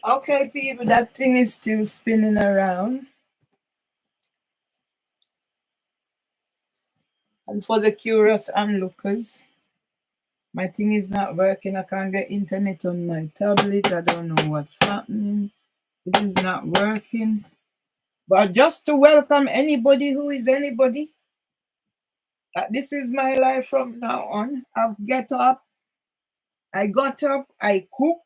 Okay, people, that thing is still spinning around. And for the curious onlookers, my thing is not working. I can't get internet on my tablet. I don't know what's happening. This is not working. But just to welcome anybody who is anybody, this is my life from now on. I got up, I cooked.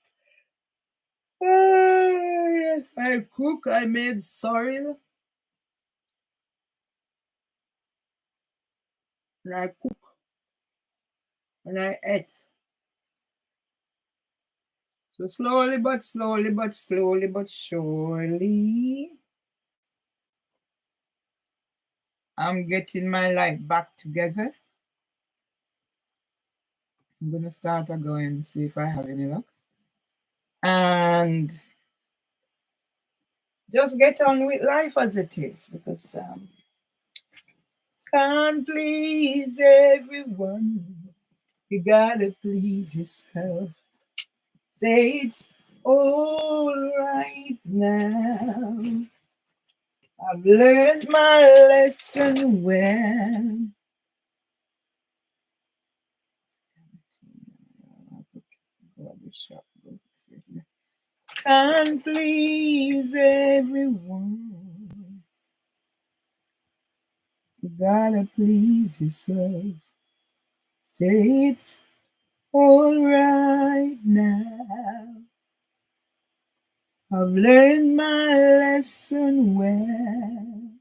Yes, I cook. I made sorrel. And I cook. And I ate. So slowly but surely, I'm getting my life back together. I'm gonna start again and see if I have any luck. And just get on with life as it is, because can't please everyone. You gotta please yourself. Say it's all right now. I've learned my lesson well. Can't please everyone. You gotta please yourself. Say it's all right now. I've learned my lesson well.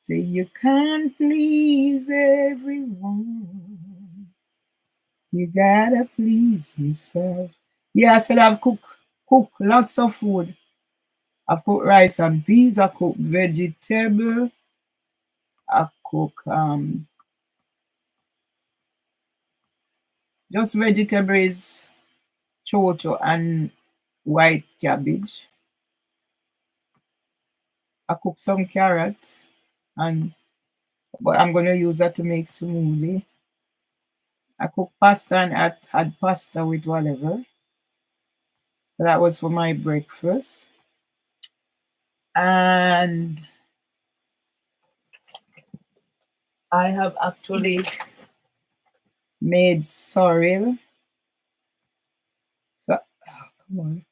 Say you can't please everyone. You gotta please yourself. Yeah, I said I've cooked lots of food. I've cooked rice and peas, I cook vegetable, I cook just vegetables, chocho and white cabbage. I cook some carrots and but I'm gonna use that to make smoothie. I cook pasta and had pasta with whatever. So that was for my breakfast. And I have actually made sorrel. So come on.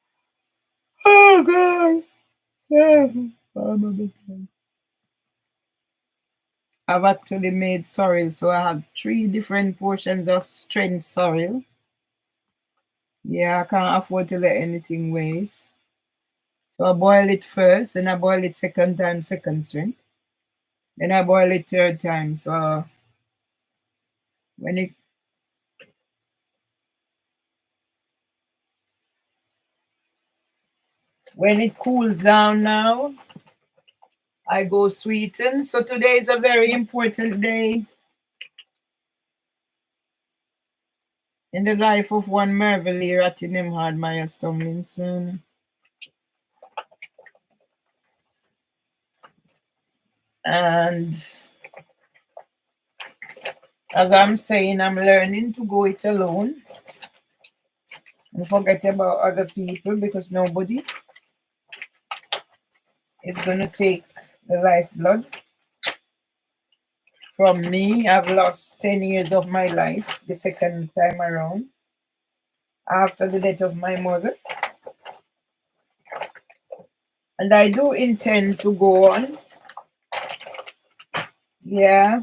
Oh god. Yeah. I've actually made sorrel, so I have 3 different portions of strength sorrel. Yeah, I can't afford to let anything waste. So I boil it first, then I boil it second time, second strength. Then I boil it third time. So when it cools down now, I go sweeten. So today is a very important day in the life of one Mervelee Rattinimhard Myers Tomlinson. And as I'm saying, I'm learning to go it alone and forget about other people, because nobody is going to take the lifeblood from me. I've lost 10 years of my life the second time around after the death of my mother. And I do intend to go on. Yeah.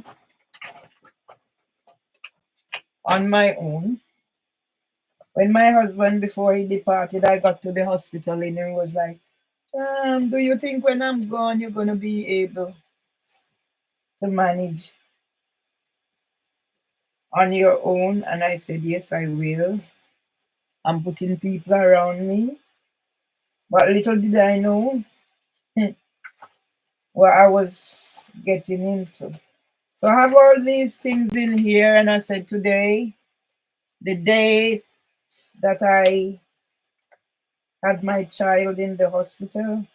On my own. When my husband, before he departed, I got to the hospital and he was like, do you think when I'm gone, you're going to be able to manage on your own? And I said, yes, I will. I'm putting people around me. But little did I know what I was getting into. So I have all these things in here, and I said today, the day that I had my child in the hospital,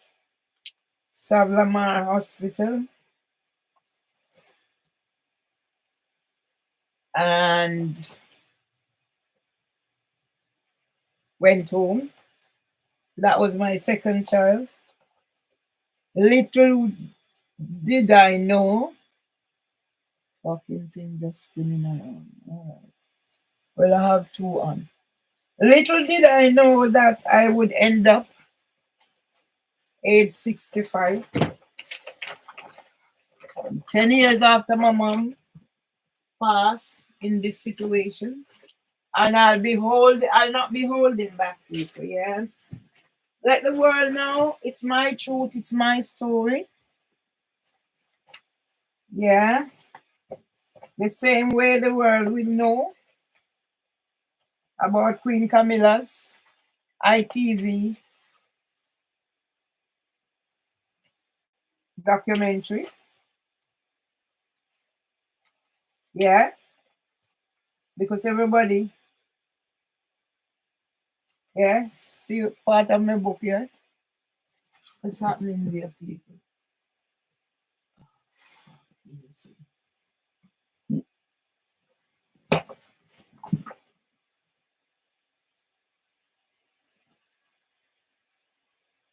Savlamar Hospital, and went home. That was my second child. Little did I know. Fucking thing just spinning around. All right. Well, I have two on. Little did I know that I would end up age 65. 10 years after my mom passed in this situation. And I'll not be holding back people, yeah. Let the world know it's my truth, it's my story. Yeah. The same way the world will know about Queen Camilla's ITV documentary. Yeah. Because everybody, yeah, see part of my book here. What's happening there, people?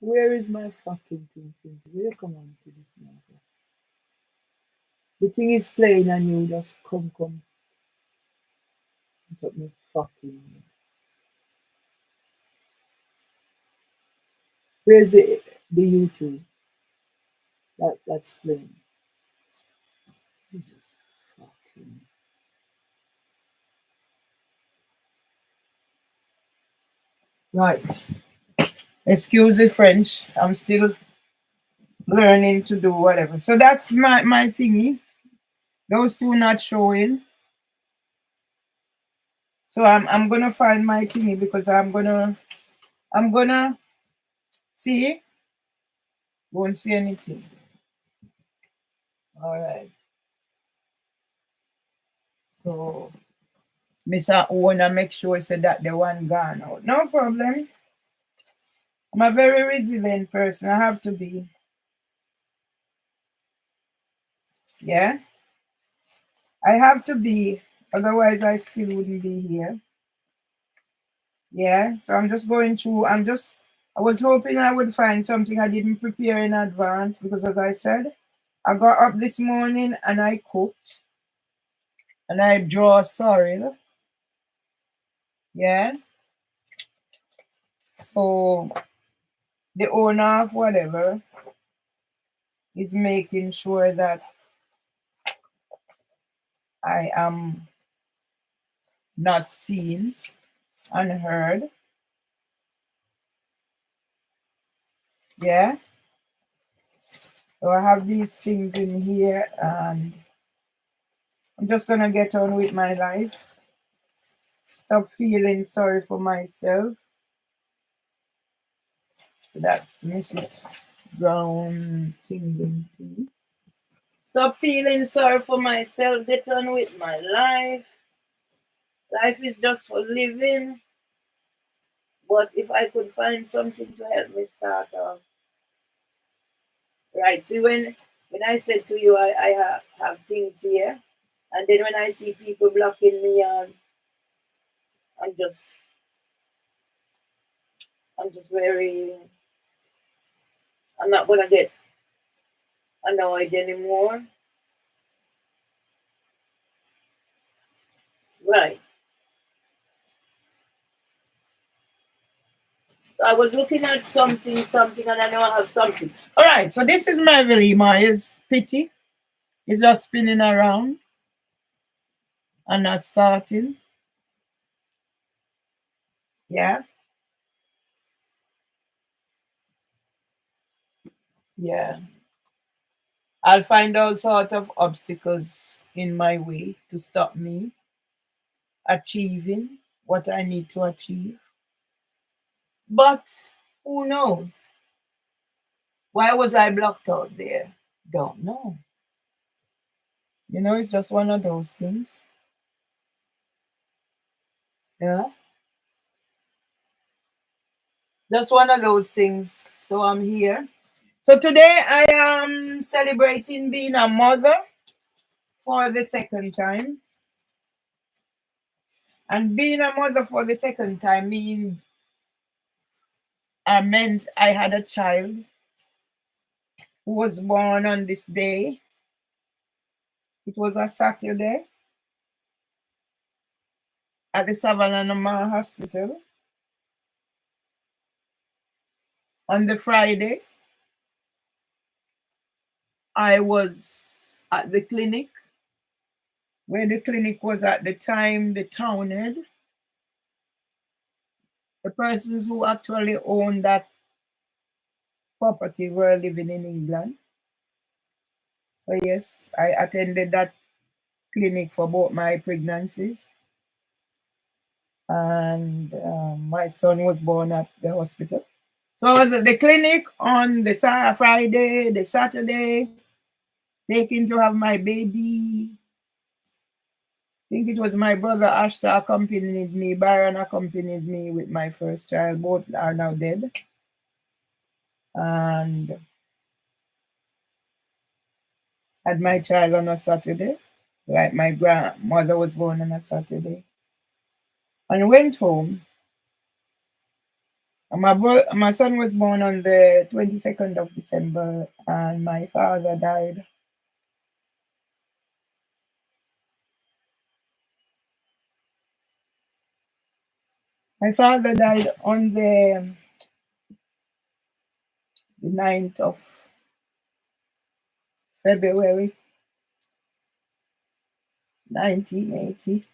Where is my fucking thing? Where come on to this now? The thing is playing and you just come. Put me fucking. Where's the YouTube? That's playing. Just fucking. Right. Excuse the French. I'm still learning to do whatever. So that's my thingy. Those two not showing. So I'm gonna find my thingy because I'm gonna see. Won't see anything. All right. So Mr. Owner make sure so that the one gone out. No problem. I'm a very resilient person. I have to be. Yeah. I have to be. Otherwise I still wouldn't be here. Yeah. So I'm just going through. I was hoping I would find something I didn't prepare in advance because as I said, I got up this morning and I cooked and I draw sorrel. Yeah. So the owner of whatever is making sure that I am not seen and heard. Yeah. So I have these things in here and I'm just gonna get on with my life. Stop feeling sorry for myself. That's Mrs. Brown thing. Stop feeling sorry for myself. Get on with my life. Life is just for living. But if I could find something to help me start off. Right. See, when I said to you, I have things here. And then when I see people blocking me, I'm just very, I'm not going to get annoyed anymore. Right. So I was looking at something, and I know I have something. All right. So this is Mervelee. Myers pity. It's just spinning around and not starting. Yeah. Yeah. I'll find all sort of obstacles in my way to stop me achieving what I need to achieve. But who knows? Why was I blocked out there? Don't know. You know, it's just one of those things. Yeah. Just one of those things. So I'm here. So today I am celebrating being a mother for the second time. And being a mother for the second time means I meant I had a child who was born on this day. It was a Saturday at the Savannah Hospital. On the Friday, I was at the clinic, where the clinic was at the time the town head. The persons who actually owned that property were living in England. So yes, I attended that clinic for both my pregnancies, and my son was born at the hospital. So I was at the clinic on the Friday, the Saturday, taking to have my baby. I think it was my brother Ashta accompanied me, Byron accompanied me with my first child. Both are now dead. And had my child on a Saturday, like my grandmother was born on a Saturday. And went home. And my son was born on the 22nd of December, and my father died. My father died on the 9th of February 1980.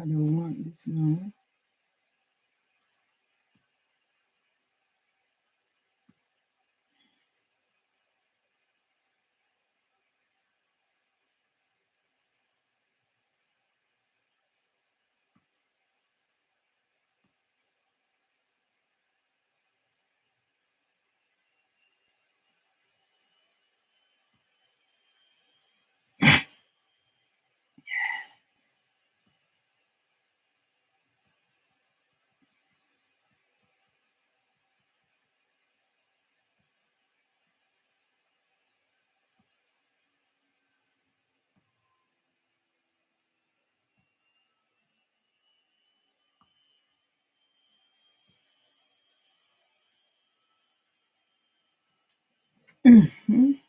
I don't want this now. Mhm.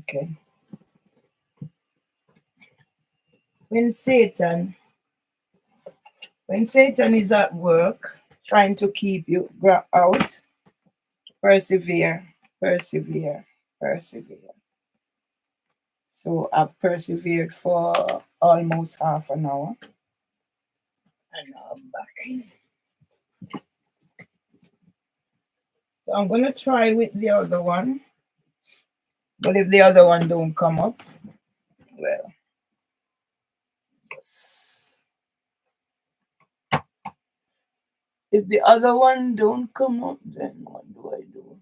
Okay. When Satan is at work trying to keep you out, persevere, persevere, persevere. So I've persevered for almost half an hour. And now I'm back. So I'm gonna try with the other one. But if the other one don't come up, well, if the other one don't come up, then what do I do?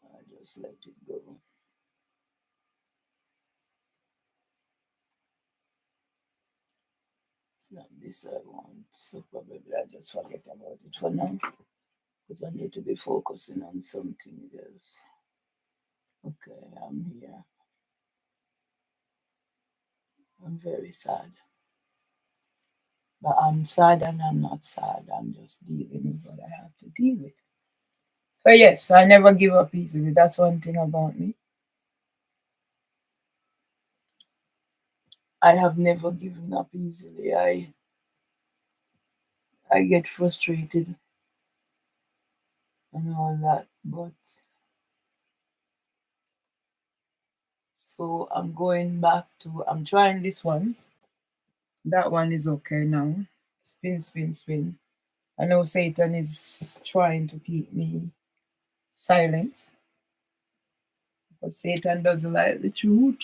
I just let it go. It's not this I want, so probably I just forget about it for now because I need to be focusing on something else. Okay, I'm here. I'm very sad. But I'm sad and I'm not sad. I'm just dealing with what I have to deal with. But yes, I never give up easily. That's one thing about me. I have never given up easily. I get frustrated and all that. But so I'm trying this one. That one is okay now. Spin, spin, spin. I know Satan is trying to keep me silent, but Satan doesn't like the truth.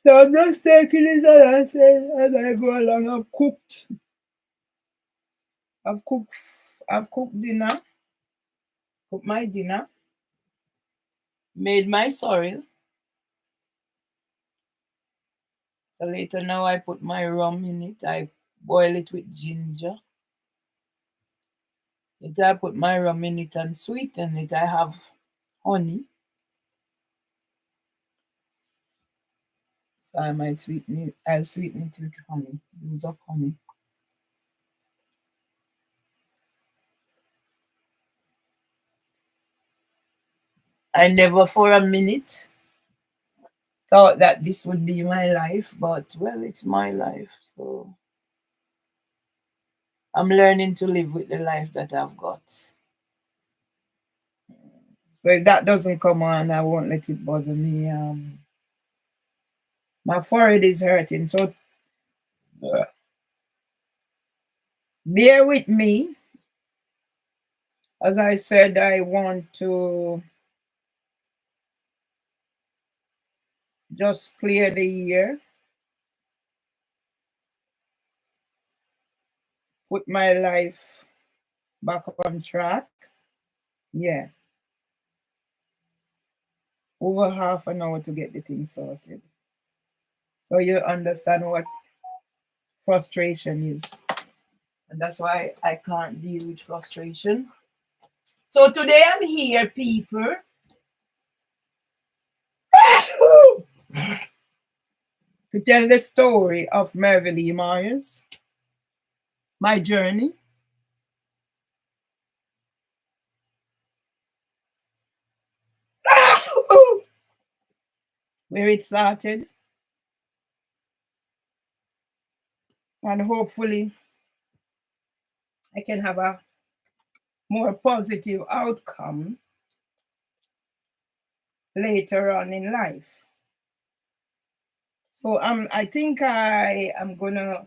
So I'm just taking it as I go along. I've cooked, I've cooked dinner, cooked my dinner, made my sorrel. So later now I put my rum in it. I boil it with ginger. Later I put my rum in it and sweeten it. I have honey. So I might sweeten it. I'll sweeten it with honey. Use up honey. I never for a minute thought that this would be my life, but well, it's my life. So I'm learning to live with the life that I've got. So if that doesn't come on, I won't let it bother me. My forehead is hurting, so bear with me. As I said, I want to just clear the year, put my life back on track. Yeah, over half an hour to get the thing sorted. So you understand what frustration is. And that's why I can't deal with frustration. So today I'm here, people, to tell the story of Mervelee Myers, my journey, where it started, and hopefully I can have a more positive outcome later on in life. So I think I am gonna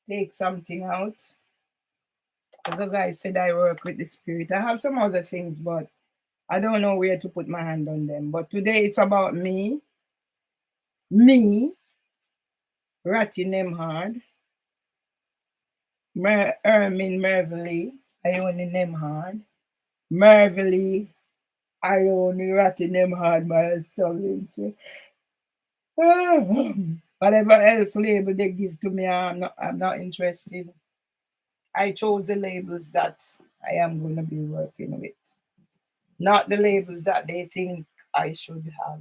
take something out. Because as I said, I work with the spirit. I have some other things, but I don't know where to put my hand on them. But today it's about me, Ratty Nemhard, Ermin Mervelee, Ione Nemhard, Mervelee, Ione Ratty Nemhard, my story. Whatever else label they give to me, I'm not interested. I chose the labels that I am going to be working with, not the labels that they think I should have.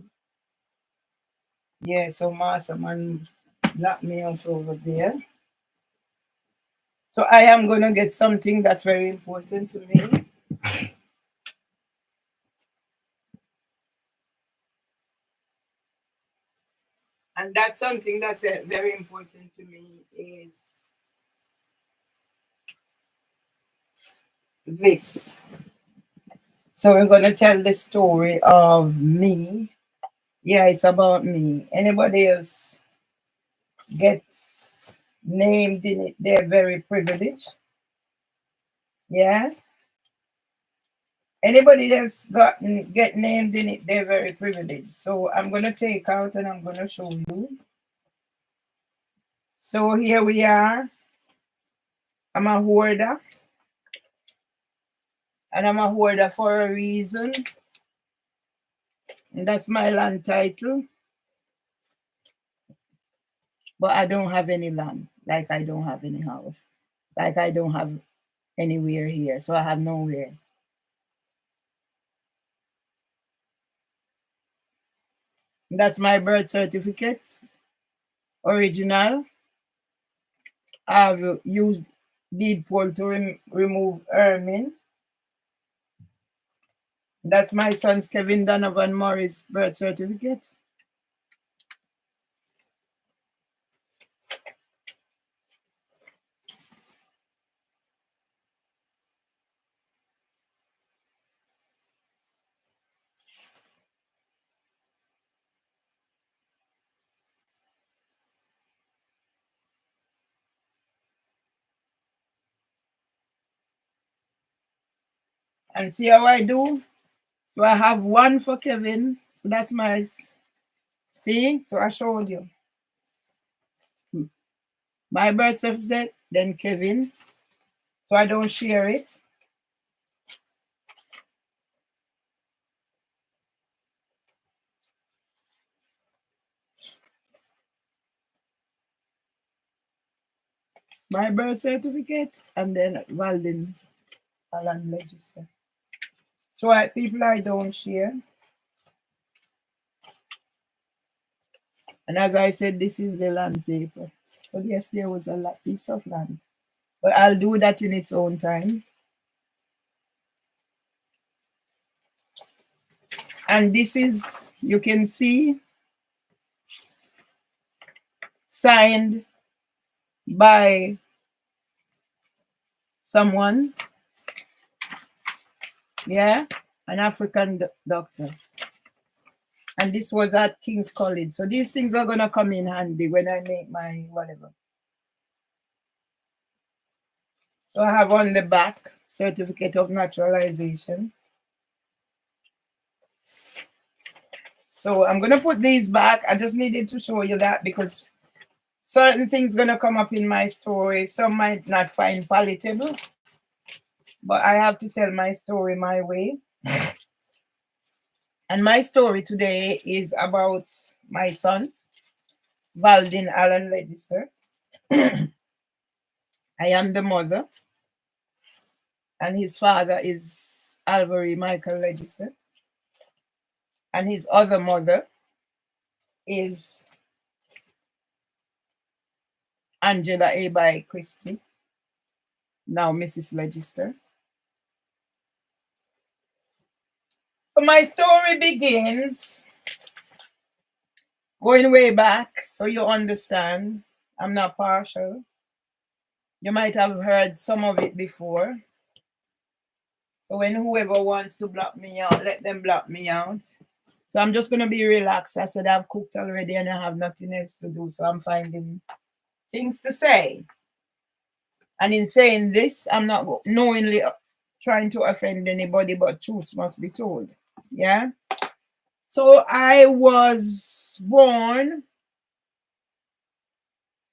Yeah, so Master Man knocked me out over there. So I am going to get something that's very important to me. And that's something that's very important to me is this. So we're going to tell the story of me. Yeah, it's about me. Anybody else gets named in it, they're very privileged. Yeah. Anybody that's get named in it, they're very privileged. So I'm gonna take out and I'm gonna show you. So here we are. I'm a hoarder. And I'm a hoarder for a reason. And that's my land title. But I don't have any land. Like I don't have any house. Like I don't have anywhere here. So I have nowhere. That's my birth certificate. Original. I've used deed poll to remove Ermin. That's my son's Kevin Donovan Morris birth certificate. And see how I do? So I have one for Kevin. So that's my, see? So I showed you. My birth certificate, then Kevin. So I don't share it. My birth certificate, and then Walden Alan register. So people I don't share. And as I said, this is the land paper. So yes, there was a piece of land. But I'll do that in its own time. And this is, you can see, signed by someone. Yeah, an African doctor. And this was at King's College. So these things are going to come in handy when I make my whatever. So I have on the back certificate of naturalization. So I'm going to put these back. I just needed to show you that because certain things going to come up in my story. Some might not find palatable, but I have to tell my story my way. And my story today is about my son, Valdin Allen Register. I am the mother, and his father is Alvary Michael Register. And his other mother is Angela Abai Christie, now Mrs. Register. So my story begins going way back, so you understand. I'm not partial. You might have heard some of it before. So when whoever wants to block me out, let them block me out. So I'm just gonna be relaxed. I said I've cooked already and I have nothing else to do. So I'm finding things to say. And in saying this, I'm not knowingly trying to offend anybody, but truth must be told. Yeah. So I was born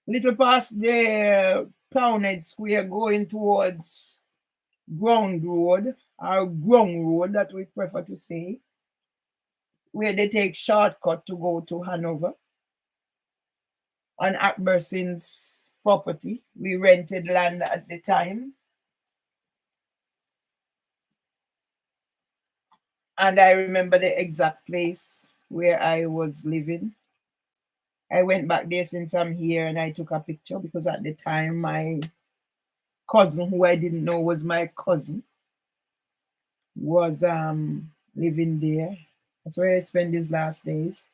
little past the Poundhead Square going towards Ground Road, or Ground Road that we prefer to say, where they take shortcut to go to Hanover on Akberson's property. We rented land at the time. And I remember the exact place where I was living. I went back there since I'm here and I took a picture because at the time my cousin, who I didn't know was my cousin, was living there. That's where I spent his last days.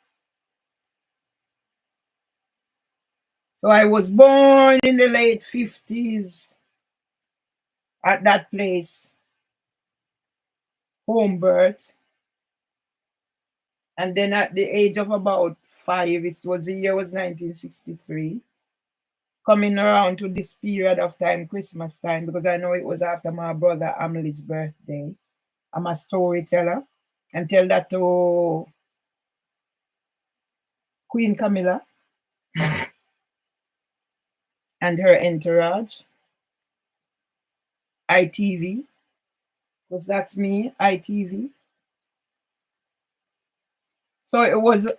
So I was born in the late 50s at that place, home birth. And then at the age of about 5, it was the year was 1963, coming around to this period of time, Christmas time, because I know it was after my brother Amelie's birthday. I'm a storyteller and tell that to Queen Camilla and her entourage, ITV, because that's me, ITV. So it was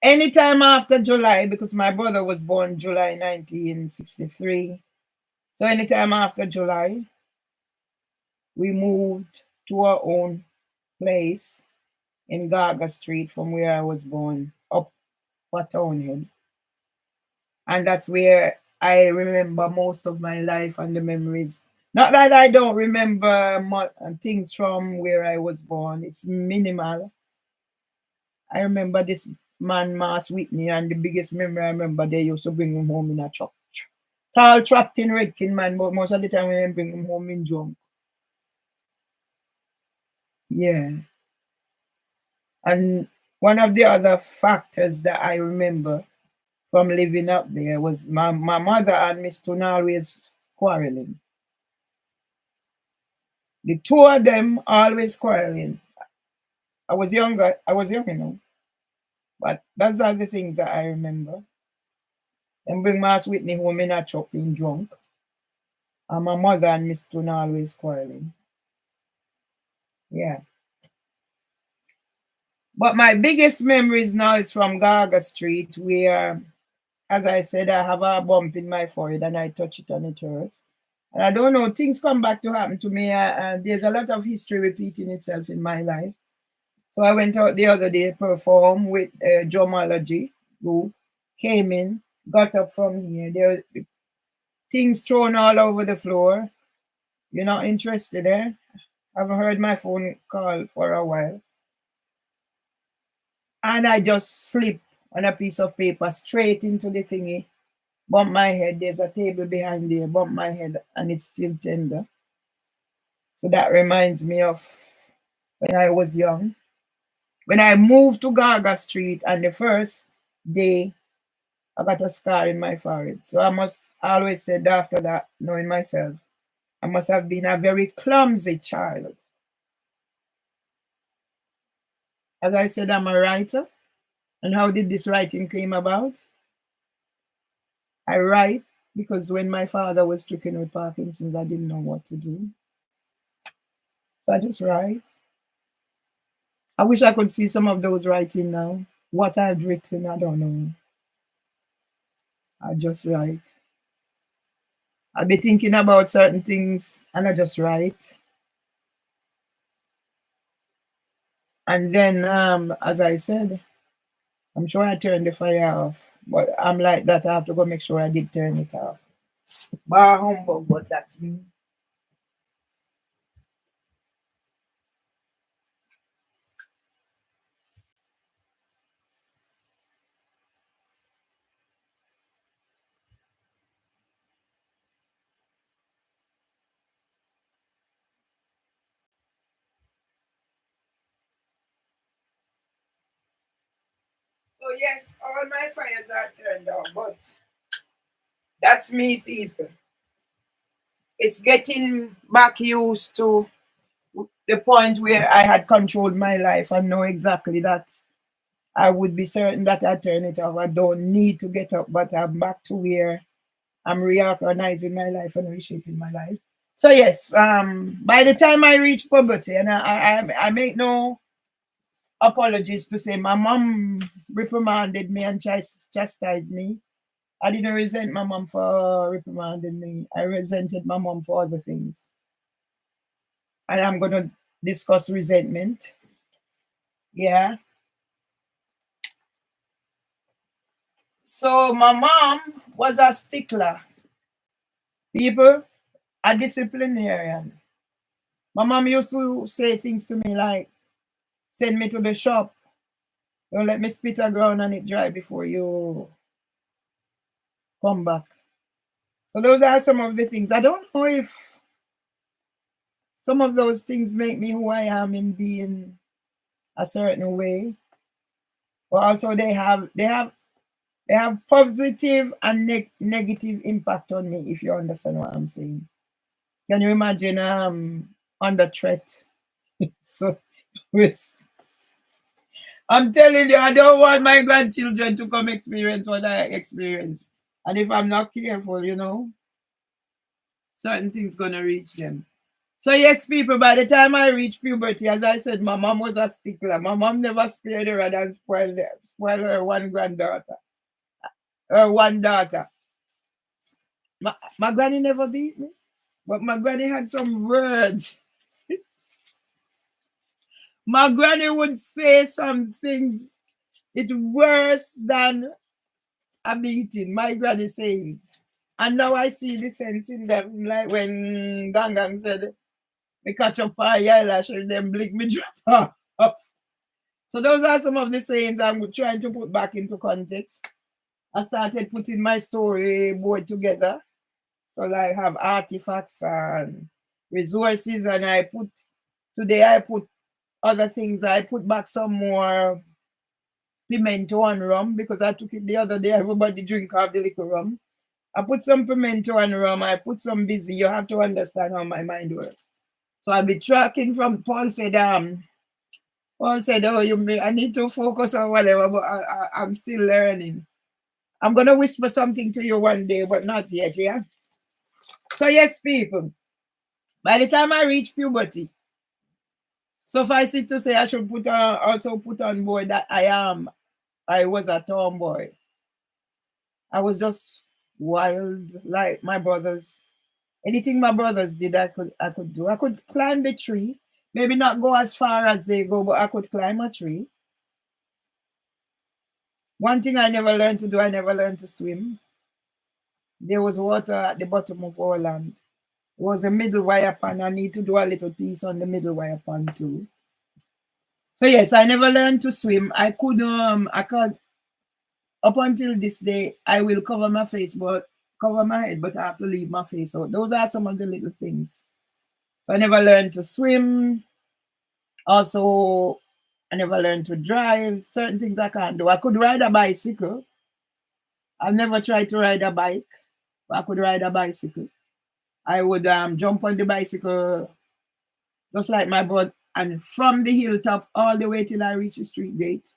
anytime after July, because my brother was born July 1963. So anytime after July, we moved to our own place in Gaga Street from where I was born, up Townhead. And that's where I remember most of my life and the memories. Not that I don't remember things from where I was born, it's minimal. I remember this man Mass Whitney, and the biggest memory I remember, they used to bring him home in a truck. Tall, trapped in Redkin, man, but most of the time we bring him home in drunk. Yeah. And one of the other factors that I remember from living up there was my mother and Miss Tuna always quarreling. The two of them always quarreling. I was young, but those are the things that I remember. And bring Mass Whitney home in a truck in drunk. And my mother and Miss Tuna always quarreling. Yeah. But my biggest memories now is from Gaga Street, where, as I said, I have a bump in my forehead and I touch it and it hurts. And I don't know, things come back to happen to me. There's a lot of history repeating itself in my life. So I went out the other day, perform with a drumology group, came in, got up from here. There were things thrown all over the floor. You're not interested, eh? I haven't heard my phone call for a while. And I just slipped on a piece of paper straight into the thingy, bump my head. There's a table behind there, bump my head, and it's still tender. So that reminds me of when I was young. When I moved to Gaga Street, and the first day I got a scar in my forehead. So I always said after that, knowing myself, I must have been a very clumsy child. As I said, I'm a writer. And how did this writing came about? I write because when my father was stricken with Parkinson's, I didn't know what to do. So I just write. I wish I could see some of those writing now. What I've written, I don't know. I just write. I'll be thinking about certain things and I just write. And then, as I said, I'm sure I turned the fire off, but I'm like that. I have to go make sure I did turn it off. Bar humbug, but that's me. yes, all my fires are turned off, but that's me, people. It's getting back used to the point where I had controlled my life and know exactly that I would be certain that I turn it off. I don't need to get up, but I'm back to where I'm reorganizing my life and reshaping my life. So yes, by the time I reach puberty, and I make no apologies to say my mom reprimanded me and chastised me. I didn't resent my mom for reprimanding me. I resented my mom for other things. And I'm gonna discuss resentment. Yeah. So my mom was a stickler. People, a disciplinarian. My mom used to say things to me like, send me to the shop. Don't let me spit a ground and it dry before you come back. So those are some of the things. I don't know if some of those things make me who I am in being a certain way, but also they have positive and negative impact on me. If you understand what I'm saying, can you imagine under threat? So I'm telling you, I don't want my grandchildren to come experience what I experienced. And if I'm not careful, certain things gonna reach them. So yes, people, by the time I reached puberty, as I said, my mom was a stickler. My mom never spared her and spoiled her one granddaughter, her one daughter. My granny never beat me, but my granny had some words. My granny would say some things. It's worse than a beating. My granny says. And now I see the sense in them, like when Gang said, me catch up a eyelash and then blink me drop off. So those are some of the sayings I'm trying to put back into context. I started putting my storyboard together. So I have artifacts and resources, and today I put other things. I put back some more pimento and rum because I took it the other day. Everybody drink half the liquor rum. I put some pimento and rum. I put some busy. You have to understand how my mind works. So I'll be tracking from Paul said, oh, I need to focus on whatever, but I'm still learning. I'm going to whisper something to you one day, but not yet, yeah? So yes, people, by the time I reach puberty, suffice it to say I should also put on board that I was a tomboy. I was just wild, like my brothers. Anything my brothers did, I could do. I could climb the tree. Maybe not go as far as they go, but I could climb a tree. One thing I never learned to do, I never learned to swim. There was water at the bottom of our land. It was a middle wire pond. I need to do a little piece on the middle wire pond too. So yes, I never learned to swim. I could up until this day, I will cover my face, but cover my head, but I have to leave my face out. Those are some of the little things. So I never learned to swim. Also, I never learned to drive. Certain things I can't do. I could ride a bicycle. I've never tried to ride a bike, but I could ride a bicycle. I would jump on the bicycle just like my brother, and from the hilltop all the way till I reach the street gate.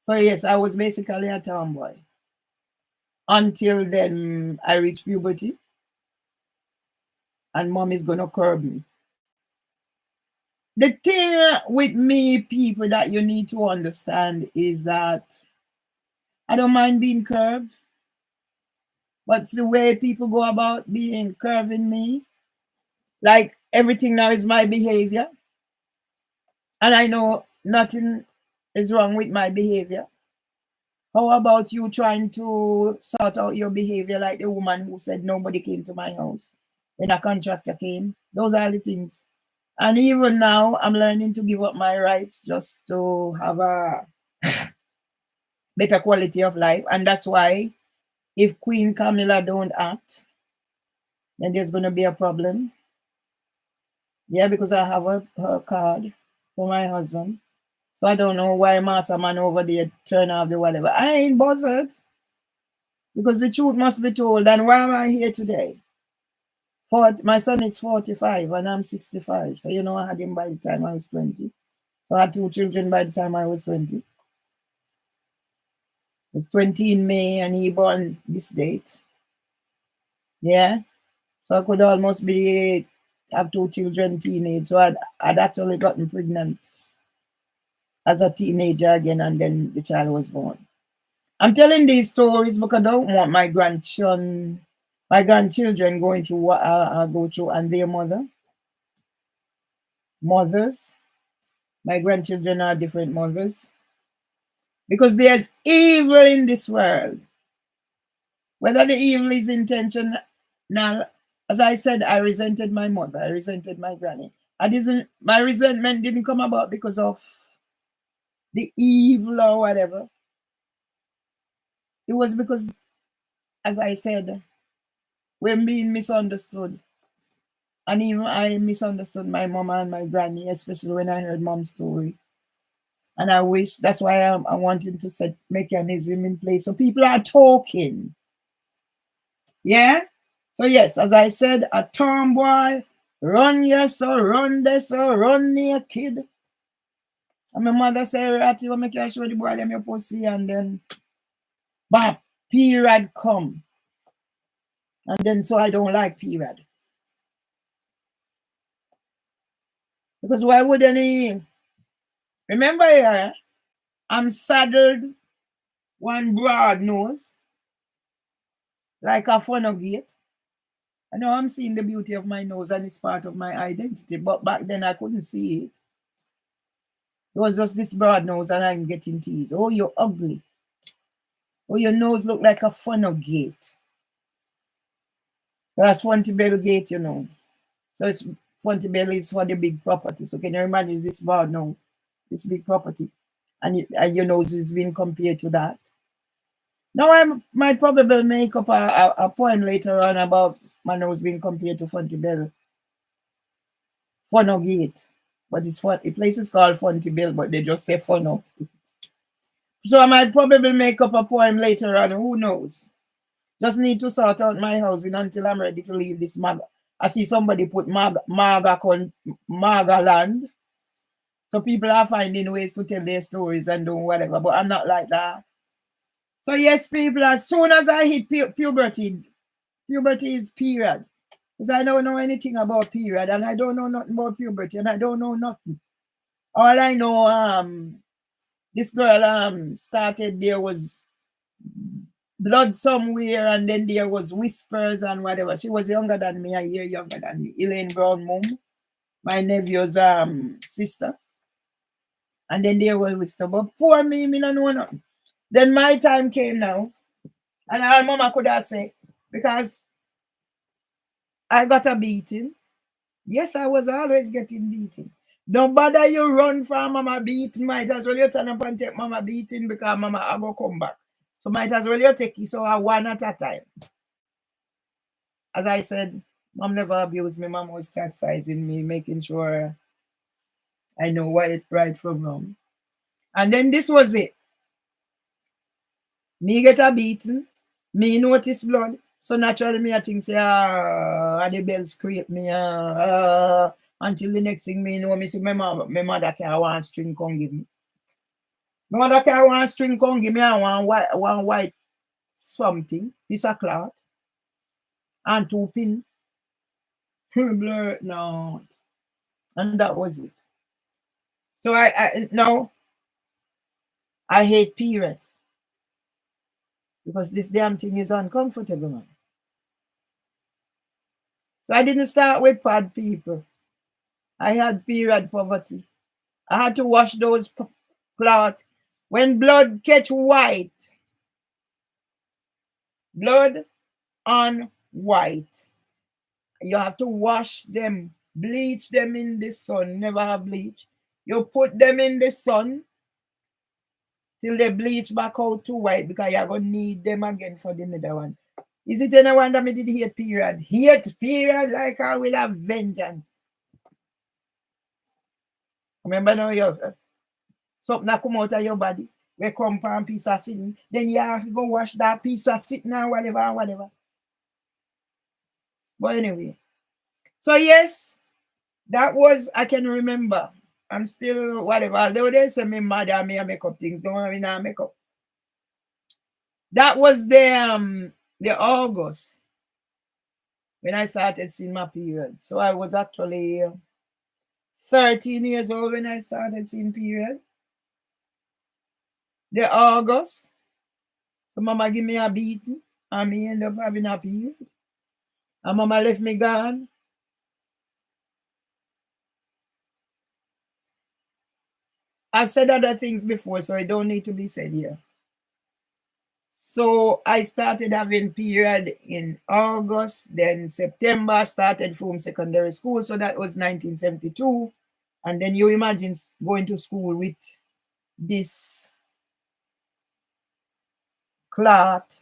So yes, I was basically a tomboy. Until then, I reached puberty, and mom is gonna curb me. The thing with me, people, that you need to understand is that I don't mind being curbed, but the way people go about being curving me, like everything now is my behavior, and I know nothing is wrong with my behavior. How about you trying to sort out your behavior like the woman who said nobody came to my house when a contractor came? Those are the things. And even now, I'm learning to give up my rights just to have a better quality of life. And that's why if Queen Camilla don't act, then there's going to be a problem. Yeah, because I have her card for my husband. So I don't know why Master Man over there turn off the whatever. I ain't bothered. Because the truth must be told. And why am I here today? My son is 45 and I'm 65. So you know I had him by the time I was 20. So I had 2 children by the time I was 20. I was 20 in May and he born this date. Yeah. So I could almost have 2 children teenage. So I'd actually gotten pregnant as a teenager again, and then the child was born. I'm telling these stories because I don't want my grandchildren going through what I go through, and their mothers. My grandchildren are different mothers. Because there's evil in this world. Whether the evil is intentional, as I said, I resented my mother, I resented my granny. My resentment didn't come about because of the evil or whatever. It was because, as I said, we're being misunderstood. And even I misunderstood my mama and my granny, especially when I heard mom's story. And I wish, that's why I wanted to set mechanism in place. So people are talking. Yeah? So yes, as I said, a tomboy, run yes or run this or run near kid. And my mother said, Ratty, make you show the boy them your pussy, and then bam, period come. And then so I don't like period. Because why wouldn't he? Remember here, I'm saddled one broad nose, like a funnel gate. I know I'm seeing the beauty of my nose and it's part of my identity, but back then I couldn't see it. It was just this broad nose and I'm getting teased. Oh, you're ugly. Oh, your nose look like a funnel gate. That's Fontibel Gate, you know. So it's Fontibel is for the big property. So can you imagine this broad nose, this big property, and your nose is being compared to that? Now I might probably make up a poem later on about my nose being compared to Fontibel. Funnel Gate. But the place is called Fontibel, but they just say funnel. So I might probably make up a poem later on, who knows? Just need to sort out my housing until I'm ready to leave this Maga. I see somebody put Maga land. So people are finding ways to tell their stories and do whatever, but I'm not like that. So yes, people, as soon as I hit puberty is period. Because I don't know anything about period, and I don't know nothing about puberty, and I don't know nothing. All I know, this girl started, there was blood somewhere, and then there was whispers and whatever. She was younger than me, a year younger than me. Elaine Brown mom, my nephew's sister. And then there was whisper, but poor me don't know nothing. Then my time came now, and our mama could have said, because I got a beating. Yes, I was always getting beaten. Don't bother you run from mama beating. Might as well you turn up and take mama beating because mama I go come back. So might as well you take it so one at a time. As I said, mom never abused me. Mom was chastising me, making sure I know what is right from wrong. And then this was it. Me get a beating. Me notice blood. So naturally me I think say, the bell scrape me, until the next thing me know, me see my mother can't want string come give me. My mother can't want string come give me, I want one white something, piece of cloth, and 2 pin. Blur, no. And that was it. So I hate period. Because this damn thing is uncomfortable, man. So I didn't start with bad people. I had period poverty. I had to wash those cloth. When blood catch white, blood on white, you have to wash them, bleach them in the sun. Never have bleach. You put them in the sun till they bleach back out to white because you're going to need them again for the another one. Is it anyone that me did hate period? Hate period like I will have vengeance. Remember now, Something that come out of your body, we come from piece of sitting, then you have to go wash that piece of sitting and whatever. But anyway, so yes, that was, I can remember. I'm still whatever. Although they say me mad and me make up things, don't want me now make up. That was the August when I started seeing my period. So I was actually 13 years old when I started seeing period. The August. So mama give me a beating and me end up having a period. And mama left me gone. I've said other things before, so it don't need to be said here. So I started having period in August, then September started from secondary school, so that was 1972. And then you imagine going to school with this cloth,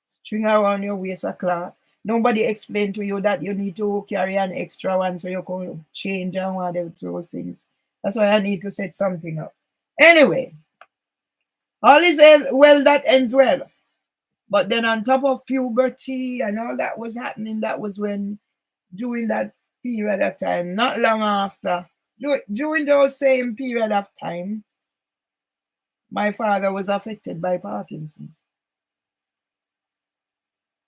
string around your waist a cloth. Nobody explained to you that you need to carry an extra one so you can change and whatever those things. That's why I need to set something up. Anyway, all is well that ends well. But then on top of puberty and all that was happening, that was when, during that period of time, not long after, during those same period of time, my father was affected by Parkinson's.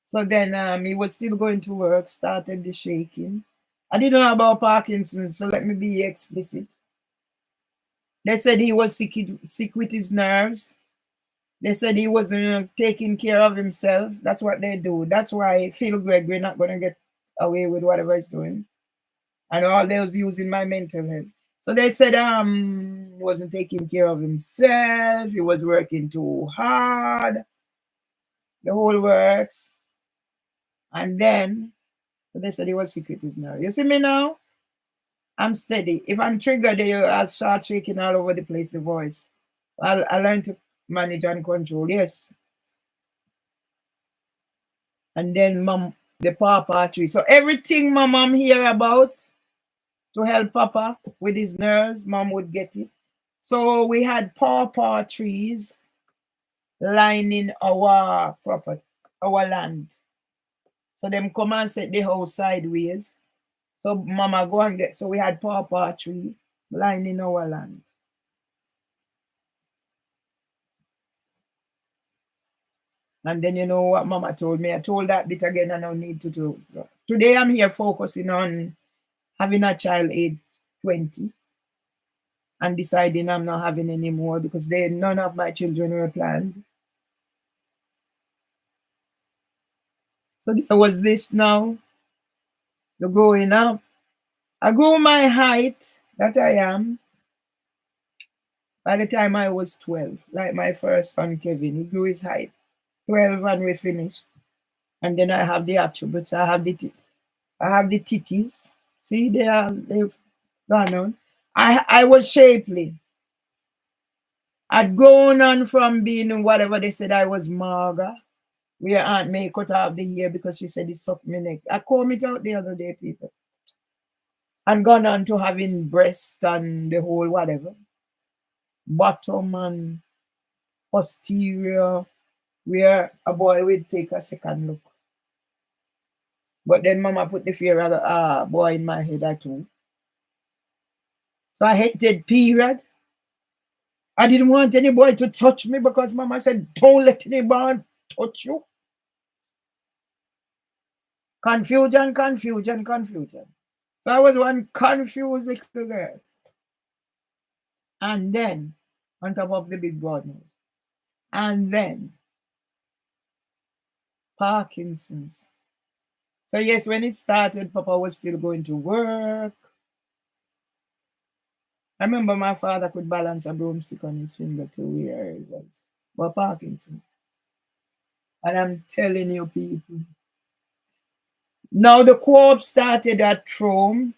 So then he was still going to work, started the shaking. I didn't know about Parkinson's, so let me be explicit. They said he was sick with his nerves. They said he wasn't taking care of himself. That's what they do. That's why Phil Gregory not going to get away with whatever he's doing. And all they was using my mental health. So they said he wasn't taking care of himself. He was working too hard. The whole works. And then they said he was sick with his nerve. You see me now? I'm steady. If I'm triggered, I'll start shaking all over the place, the voice. I learn to manage and control, yes. And then mom, the pawpaw tree. So everything my mom hear about to help Papa with his nerves, mom would get it. So we had pawpaw trees lining our property, our land. So them come and set the house sideways. So mama go and get, so we had pawpaw tree lining our land. And then you know what mama told me? I told that bit again and I don't need to do. Today I'm here focusing on having a child age 20 and deciding I'm not having any more because none of my children were planned. So there was this now, the growing up. I grew my height that I am by the time I was 12, like my first son Kevin. He grew his height 12 and we finished. And then I have the attributes. I have the titties. See, they've gone on. I was shapely. I'd grown on from being whatever they said I was mager. Where Aunt May cut off the hair because she said it sucked my neck. I combed it out the other day, people. And gone on to having breast and the whole whatever. Bottom and posterior, where a boy would take a second look. But then mama put the fear of the boy in my head too. So I hated period. I didn't want any boy to touch me because mama said, don't let anybody touch you. Confusion. So I was one confused little girl. And then, on top of the big broad nose. And then, Parkinson's. So yes, when it started, Papa was still going to work. I remember my father could balance a broomstick on his finger to where it was. But Parkinson's. And I'm telling you, people. Now the co-op started at home.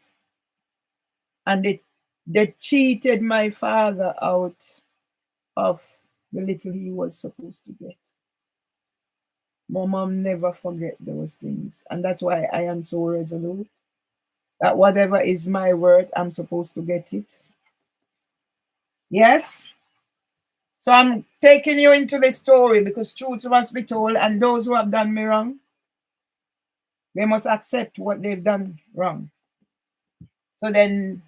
And they cheated my father out of the little he was supposed to get. My mom never forget those things. And that's why I am so resolute that whatever is my word, I'm supposed to get it. Yes? So I'm taking you into the story because truth must be told, and those who have done me wrong, they must accept what they've done wrong. So then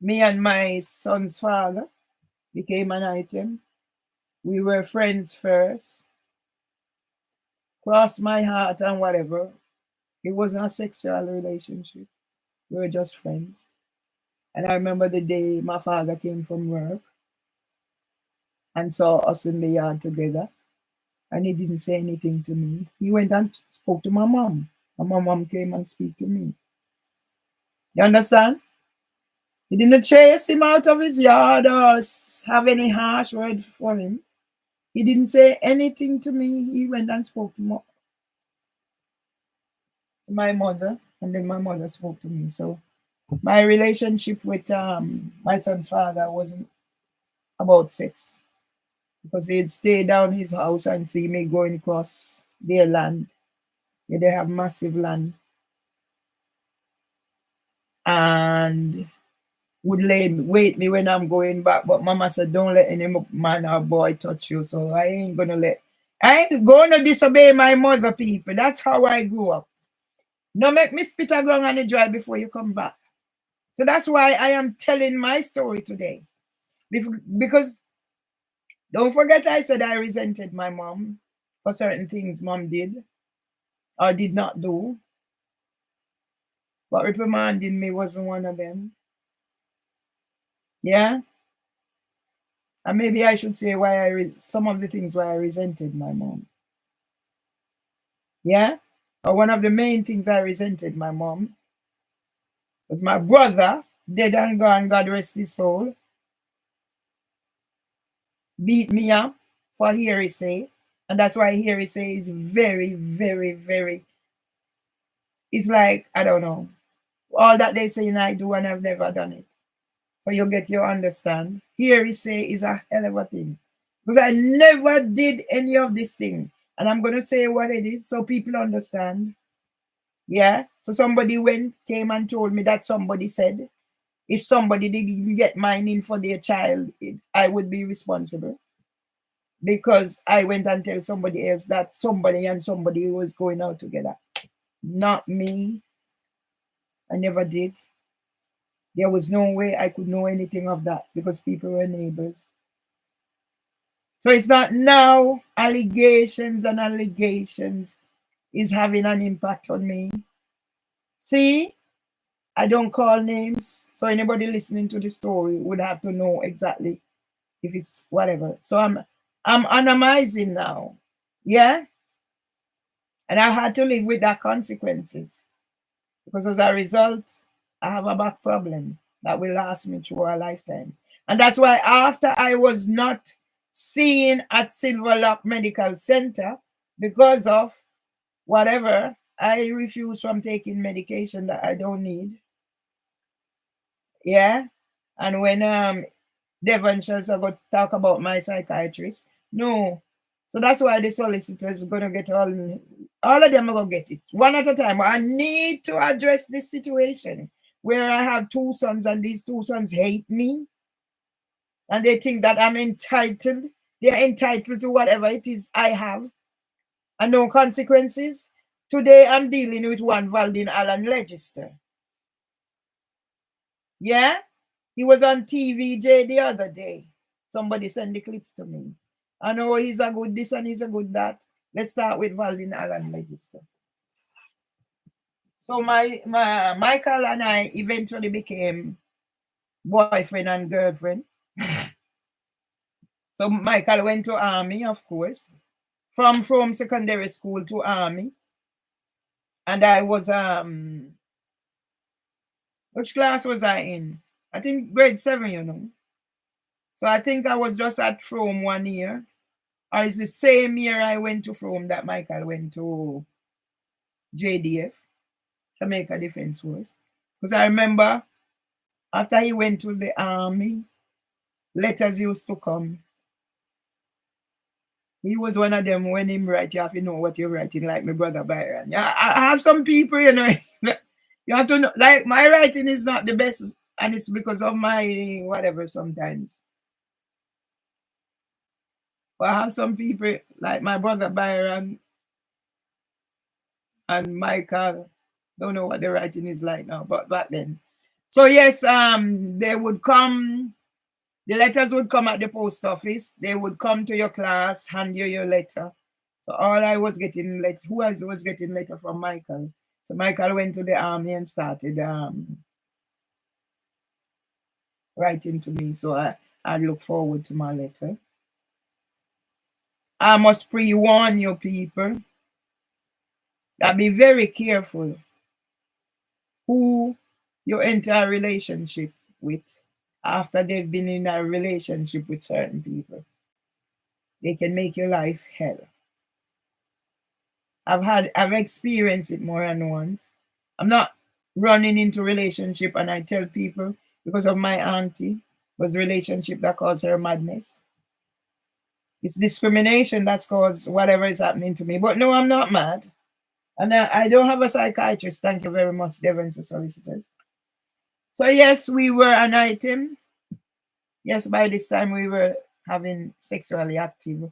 me and my son's father became an item. We were friends first. Crossed my heart and whatever. It wasn't a sexual relationship. We were just friends. And I remember the day my father came from work and saw us in the yard together. And he didn't say anything to me. He went and spoke to my mom. And my mom came and speak to me. You understand? He didn't chase him out of his yard or have any harsh word for him. He didn't say anything to me. He went and spoke to my mother, and then my mother spoke to me. So my relationship with my son's father wasn't about sex, because he'd stay down his house and see me going across their land. Yeah, they have massive land, and would wait me when I'm going back. But mama said, don't let any man or boy touch you. So I ain't gonna disobey my mother, people. That's how I grew up. No make me spit a ground on the dry before you come back. So that's why I am telling my story today. Because don't forget I said I resented my mom for certain things mom did or did not do. But reprimanding me wasn't one of them. Yeah? And maybe I should say why some of the things why I resented my mom. Yeah? Or one of the main things I resented my mom was my brother, dead and gone, God rest his soul, beat me up for hearsay. And that's why hearsay is very, very, very, it's like, I don't know, all that they say I do and I've never done it. So you get your understand. Hearsay is a hell of a thing. Because I never did any of this thing. And I'm going to say what it is so people understand. Yeah. So somebody came and told me that somebody said, if somebody didn't get mine in for their child, I would be responsible. Because I went and tell somebody else that somebody and somebody was going out together. Not me. I never did. There was no way I could know anything of that because people were neighbors. So it's not now allegations and allegations is having an impact on me. See, I don't call names. So anybody listening to the story would have to know exactly if it's whatever. So I'm anonymizing now. Yeah. And I had to live with that consequences. Because as a result, I have a back problem that will last me through a lifetime. And that's why after I was not seen at Silver Lock Medical Center because of whatever, I refuse from taking medication that I don't need. Yeah. And when Devonshire's are going to talk about my psychiatrist, no. So that's why the solicitor is going to get all of them are going to get it one at a time. I need to address this situation where I have two sons and these two sons hate me and they think that I'm entitled. They're entitled to whatever it is I have and no consequences. Today I'm dealing with one Valdin Allen Legister. Yeah? He was on TVJ the other day. Somebody sent the clip to me. I know he's a good this and he's a good that. Let's start with Valdin Allen Legister. So my Michael and I eventually became boyfriend and girlfriend. So Michael went to army, of course, from secondary school to army. And I was which class was I in? I think grade 7, you know. So I think I was just at Frome 1 year. Or it's the same year I went to Frome that Michael went to JDF, Jamaica Defense Force. Because I remember after he went to the army, letters used to come. He was one of them when him write, you have to know what you're writing, like my brother Byron. Yeah, I have some people, you know, you have to know, like my writing is not the best, and it's because of my whatever sometimes. But I have some people like my brother Byron and Michael. Don't know what the writing is like now, but back then. So yes, they would come. The letters would come at the post office. They would come to your class, hand you your letter. So all I was getting who else was getting letter from Michael? So Michael went to the army and started writing to me. So I look forward to my letter. I must pre-warn you people that be very careful who you enter a relationship with after they've been in a relationship with certain people. They can make your life hell. I've experienced it more than once. I'm not running into relationship and I tell people because of my auntie was a relationship that caused her madness. It's discrimination that's caused whatever is happening to me. But no, I'm not mad. And I don't have a psychiatrist. Thank you very much, Devon's solicitors. So yes, we were an item. Yes, by this time we were having sexually active.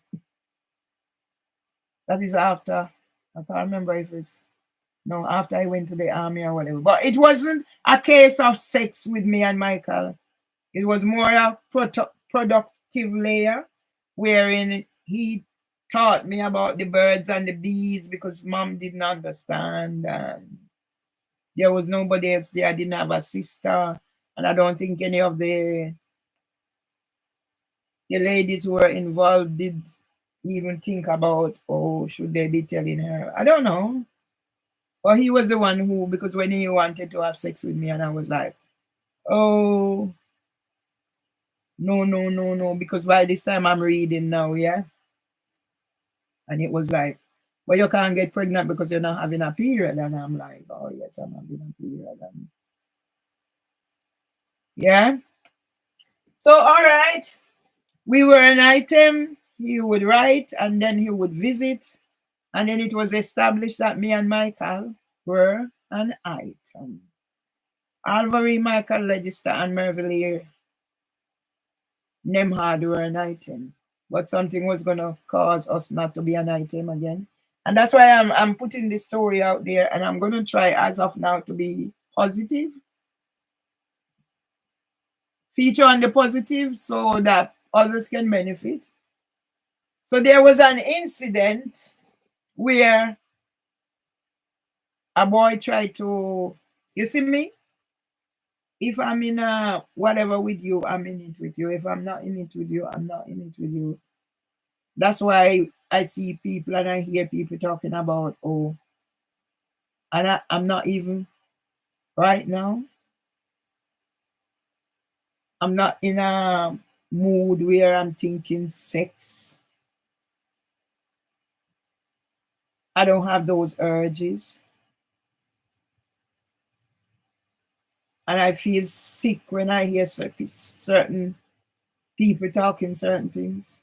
That is after, I can't remember if it's, no, after I went to the army or whatever. But it wasn't a case of sex with me and Michael. It was more a productive layer wherein he taught me about the birds and the bees because mom didn't understand. And there was nobody else there. I didn't have a sister. And I don't think any of the ladies who were involved did even think about, oh, should they be telling her? I don't know. But he was the one who, because when he wanted to have sex with me, and I was like, oh, no, because by this time I'm reading now, yeah? And it was like, well, you can't get pregnant because you're not having a period. And I'm like, oh, yes, I'm having a period. And yeah. So, all right. We were an item. He would write and then he would visit. And then it was established that me and Michael were an item. Alvary, Michael Legister, and Mervelee Nemhard were an item. But something was going to cause us not to be an item again. And that's why I'm putting this story out there. And I'm going to try as of now to be positive. Feature on the positive so that others can benefit. So there was an incident where a boy tried to, you see me? If I'm in a whatever with you, I'm in it with you. If I'm not in it with you, I'm not in it with you. That's why I see people and I hear people talking about, oh, and I'm not even right now. I'm not in a mood where I'm thinking sex. I don't have those urges. And I feel sick when I hear certain people talking certain things.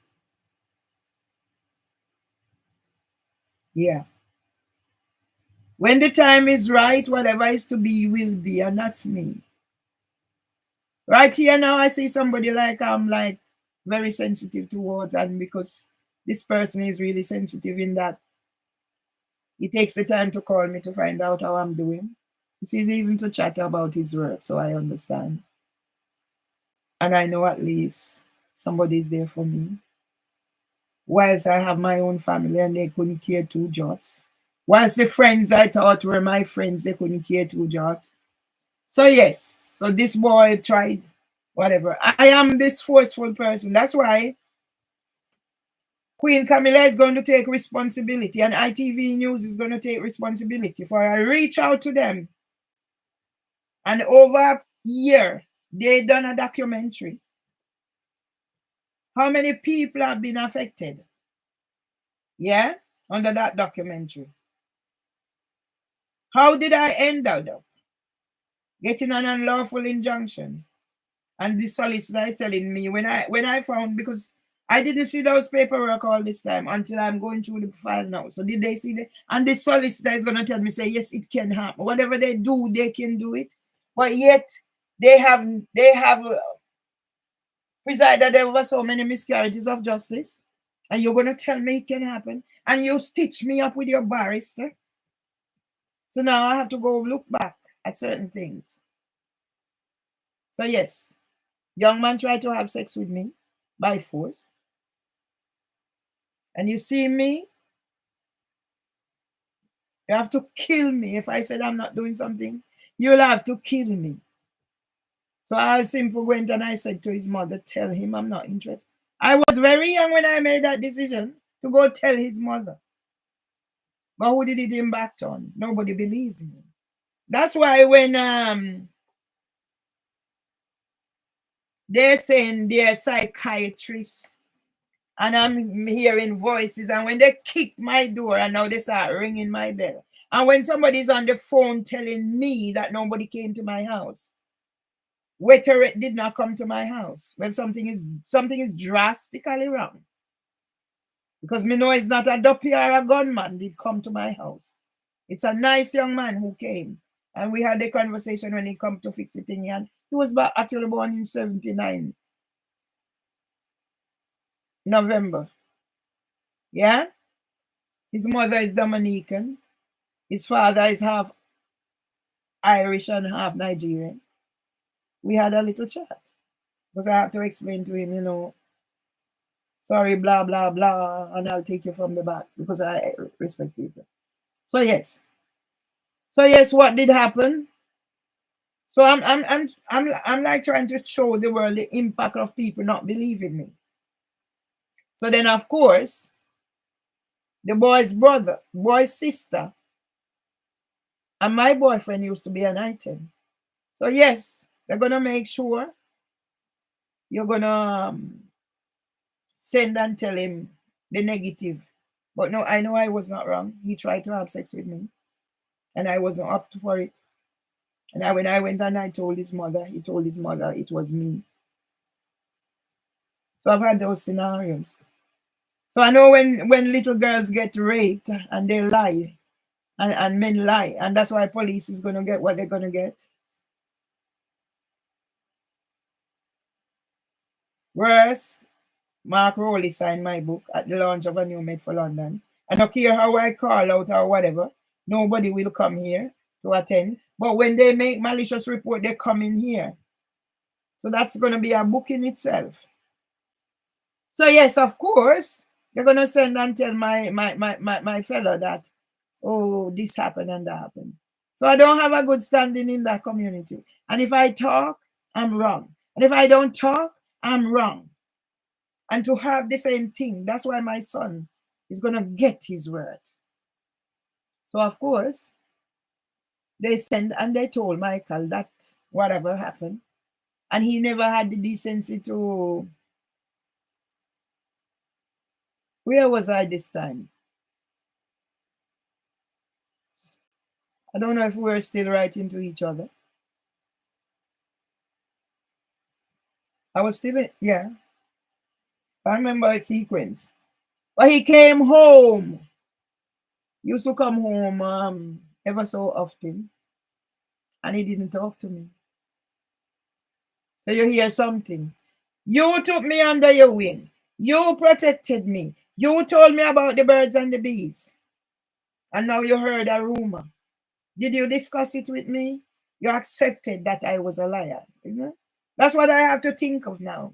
Yeah. When the time is right, whatever is to be will be, and that's me. Right here now, I see somebody like I'm like very sensitive towards, and because this person is really sensitive in that he takes the time to call me to find out how I'm doing. He sees even to chat about his work, so I understand. And I know at least somebody's there for me. Whilst I have my own family and they couldn't care two jots. Whilst the friends I thought were my friends, they couldn't care two jots. So yes, so this boy tried whatever. I am this forceful person. That's why Queen Camilla is going to take responsibility and ITV News is going to take responsibility for I reach out to them. And over a year, they done a documentary. How many people have been affected? Yeah, under that documentary. How did I end up getting an unlawful injunction? And the solicitor is telling me when I found, because I didn't see those paperwork all this time until I'm going through the file now. So did they see that? And the solicitor is going to tell me, say, yes, it can happen. Whatever they do, they can do it. But yet they have presided over so many miscarriages of justice. And you're gonna tell me it can happen? And you stitch me up with your barrister. So now I have to go look back at certain things. So yes, young man tried to have sex with me by force. And you see me, you have to kill me. If I said I'm not doing something, you'll have to kill me. So I simply went and I said to his mother, tell him I'm not interested. I was very young when I made that decision to go tell his mother. But who did it impact on? Nobody believed me. That's why when they're saying they're psychiatrists and I'm hearing voices, and when they kick my door and now they start ringing my bell, and when somebody's on the phone telling me that nobody came to my house, Weteret did not come to my house, when something is drastically wrong. Because me know it's not a duppy or a gunman did come to my house. It's a nice young man who came. And we had a conversation when he come to fix the thing. And he was actually born in 79. November. Yeah? His mother is Dominican. His father is half Irish and half Nigerian. We had a little chat. Because I have to explain to him, sorry, blah, blah, blah, and I'll take you from the back because I respect people. So yes. What did happen? So I'm like trying to show the world the impact of people not believing me. So then, of course, the boy's brother, boy's sister, and my boyfriend used to be an item. So yes, they're gonna make sure you're gonna send and tell him the negative. But no, I know I was not wrong. He tried to have sex with me, and I wasn't up for it. And when I went and I told his mother, he told his mother it was me. So I've had those scenarios. So I know when little girls get raped and they lie, and men lie, and that's why police is going to get what they're going to get. Worse, Mark Rowley signed my book at the launch of A New Med for London. I don't care how I call out or whatever, nobody will come here to attend. But when they make malicious report, they come in here. So that's going to be a book in itself. So yes, of course, they're going to send and tell my fellow that, oh, this happened and that happened. So I don't have a good standing in that community. And if I talk, I'm wrong. And if I don't talk, I'm wrong. And to have the same thing, that's why my son is going to get his word. So of course, they sent and they told Michael that whatever happened. And he never had the decency to... Where was I this time? I don't know if we're still writing to each other. I was still, yeah. I remember a sequence. But he came home. He used to come home ever so often. And he didn't talk to me. So you hear something. You took me under your wing. You protected me. You told me about the birds and the bees. And now you heard a rumor. Did you discuss it with me? You accepted that I was a liar. Isn't it? That's what I have to think of now.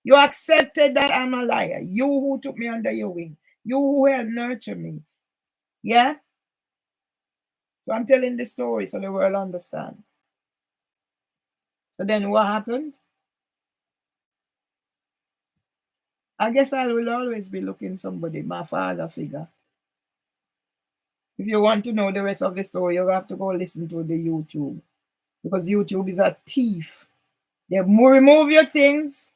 You accepted that I'm a liar. You who took me under your wing. You who helped nurture me. Yeah? So I'm telling the story so the world understands. So then what happened? I guess I will always be looking somebody, my father figure. If you want to know the rest of the story, you have to go listen to the YouTube. Because YouTube is a thief. They remove your things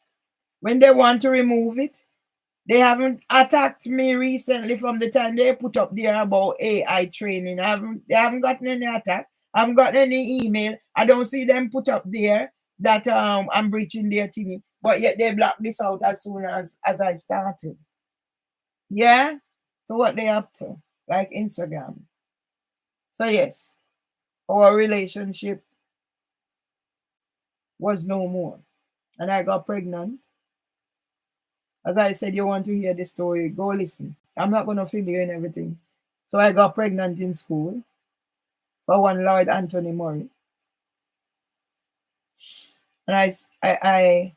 when they want to remove it. They haven't attacked me recently from the time they put up there about AI training. They haven't gotten any attack. I haven't gotten any email. I don't see them put up there that I'm breaching their TV. But yet they blocked this out as soon as I started. Yeah? So what they up to? Like Instagram. So yes, our relationship was no more. And I got pregnant. As I said, you want to hear the story, go listen. I'm not going to fill you in everything. So I got pregnant in school for one Lord Anthony Murray. And I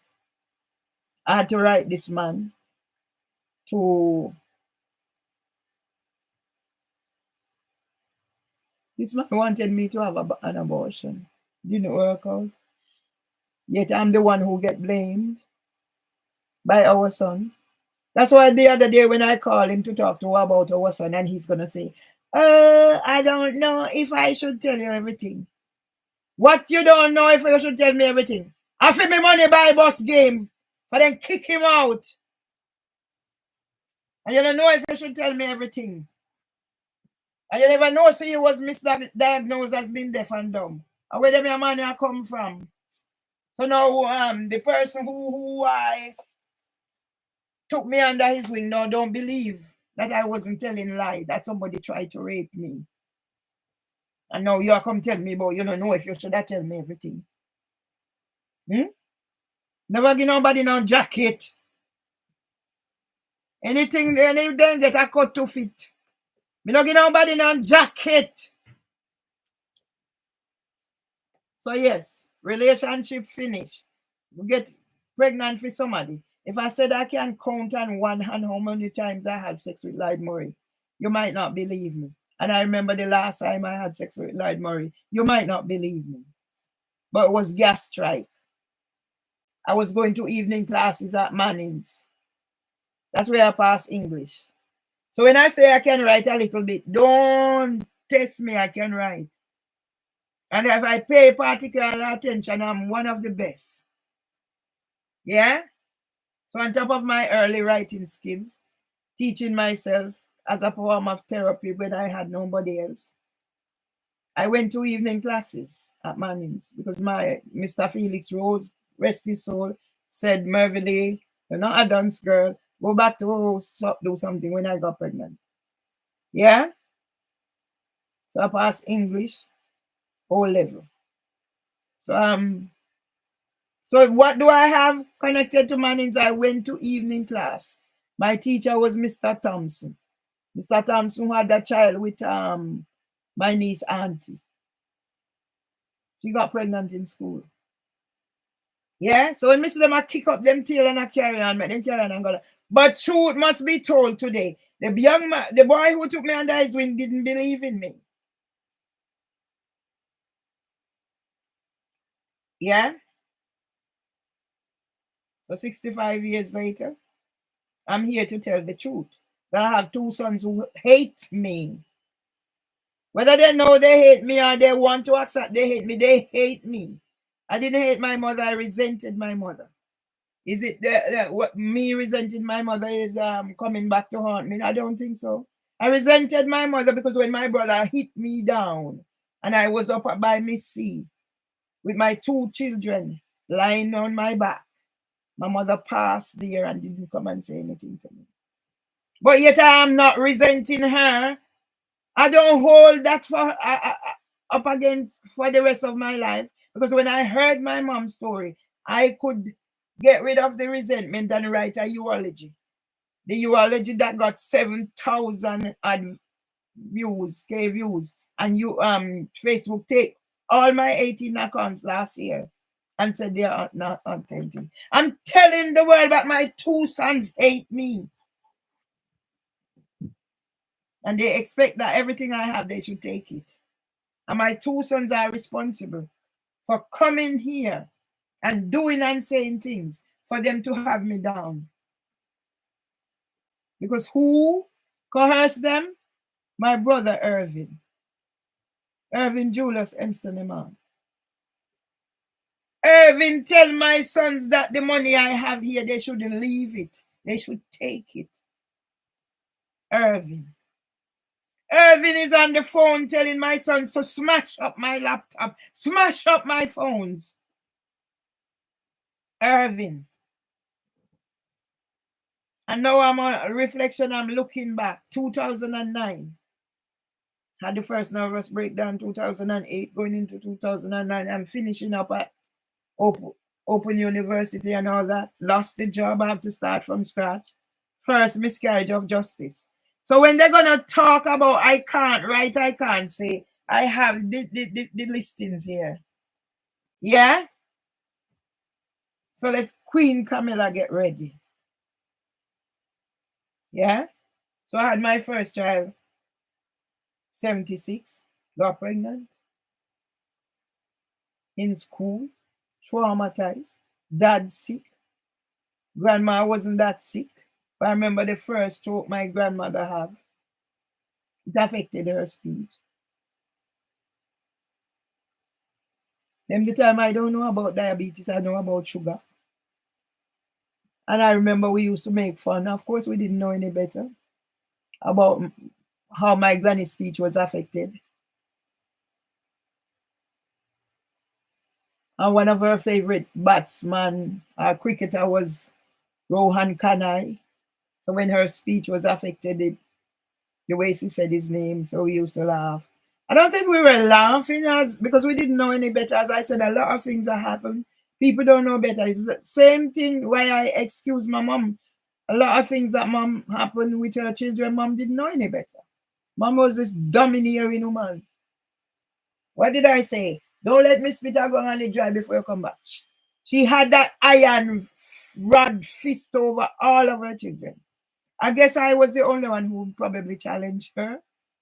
had to write this man to... This man wanted me to have an abortion. Didn't work out. Yet I'm the one who get blamed by our son. That's why the other day when I call him to talk to about our son, and he's going to say, I don't know if I should tell you everything. What you don't know if you should tell me everything? I feel me money buy bus game, but then kick him out. And you don't know if you should tell me everything. And you never know, see, he was misdiagnosed as being deaf and dumb. And where the money come from? So now the person who I took me under his wing now don't believe that I wasn't telling lie, that somebody tried to rape me. And now you come tell me about you don't know if you should have tell me everything. Never give nobody no jacket. Anything get a cut to fit. Me not give nobody no jacket. So yes, relationship finish. You get pregnant for somebody. If I said I can count on one hand how many times I had sex with Lloyd Murray, you might not believe me. And I remember the last time I had sex with Lloyd Murray, you might not believe me. But it was gas strike. I was going to evening classes at Manning's. That's where I passed English. So when I say I can write a little bit, don't test me, I can write. And if I pay particular attention, I'm one of the best. Yeah? So on top of my early writing skills, teaching myself as a form of therapy when I had nobody else, I went to evening classes at Manning's because my Mr. Felix Rose, rest his soul, said, Mervelee, you're not a dance girl. Go back to do something when I got pregnant. Yeah? So I passed English, O level. So what do I have connected to Manning's? I went to evening class. My teacher was Mr. Thompson. Mr. Thompson had a child with my niece auntie. She got pregnant in school. Yeah? So when Mr. them I kick up them tail and I carry on, make them carry on and go. But truth must be told today. The young man, the boy who took me under his wing didn't believe in me. Yeah? So 65 years later, I'm here to tell the truth. That I have two sons who hate me. Whether they know they hate me or they want to accept they hate me. I didn't hate my mother, I resented my mother. Is it what me resenting my mother is coming back to haunt me? I don't think so. I resented my mother because when my brother hit me down and I was up by Miss C with my two children lying on my back, my mother passed there and didn't come and say anything to me. But yet I am not resenting her. I don't hold that for up against for the rest of my life, because when I heard my mom's story, I could get rid of the resentment and write a eulogy. The eulogy that got 7,000 views, K views, and Facebook take all my 18 accounts last year and said they are not authentic. I'm telling the world that my two sons hate me. And they expect that everything I have, they should take it. And my two sons are responsible for coming here and doing and saying things for them to have me down. Because who coerced them? My brother Irvin. Irvin Julius Emsteneman. Irvin tell my sons that the money I have here, they shouldn't leave it. They should take it. Irvin is on the phone telling my sons to smash up my laptop, smash up my phones. Irvin. And now I'm on reflection, I'm looking back. 2009. Had the first nervous breakdown 2008, going into 2009. I'm finishing up at open university and all that. Lost the job. I have to start from scratch. First miscarriage of justice. So when they're going to talk about I can't write, I can't say, I have the listings here. Yeah? So let's Queen Camilla get ready. Yeah? So I had my first child, 76, got pregnant, in school, traumatized, dad sick. Grandma wasn't that sick. But I remember the first stroke my grandmother had. It affected her speech. Then the time I don't know about diabetes, I know about sugar. And I remember we used to make fun. Of course, we didn't know any better about how my granny's speech was affected. And one of her favorite batsman, cricketer, was Rohan Kanai. So when her speech was affected, the way she said his name, so we used to laugh. I don't think we were laughing because we didn't know any better. As I said, a lot of things that happen, people don't know better. It's the same thing why I excuse my mom. A lot of things that mom happened with her children, mom didn't know any better. Mom was this domineering woman. What did I say? Don't let Miss Peter go on the dry before you come back. She had that iron rod fist over all of her children. I guess I was the only one who probably challenged her.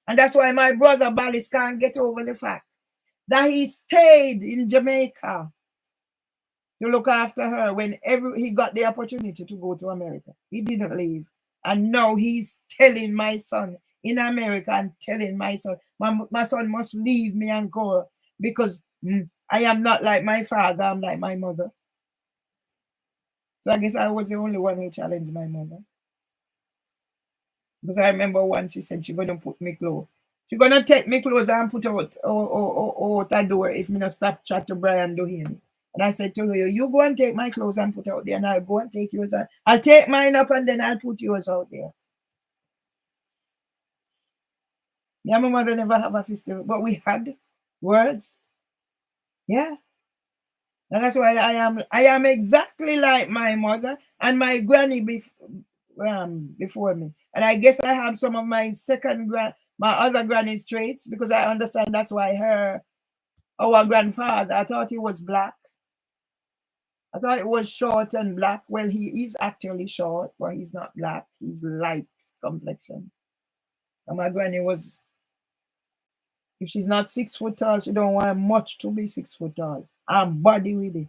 And that's why my brother Ballis can't get over the fact that he stayed in Jamaica to look after her when he got the opportunity to go to America. He didn't leave. And now he's telling my son in America and telling my son, my son must leave me and go because I am not like my father, I'm like my mother. So I guess I was the only one who challenged my mother. Because I remember once she said she's going to put me clothes. She's going to take me clothes and put out the door if me not stop chat to Brian Doheny. And I said to her, you go and take my clothes and put out there, and I'll go and take yours. I'll take mine up and then I'll put yours out there. Yeah, my mother never have a festival, but we had words. Yeah. And that's why I am exactly like my mother and my granny before me. And I guess I have some of my my other granny's traits because I understand that's why our grandfather, I thought he was black. I thought it was short and black. Well, he is actually short, but he's not black. He's light complexion. And my granny was, if she's not 6 foot tall, she don't want much to be 6 foot tall. I'm body with it.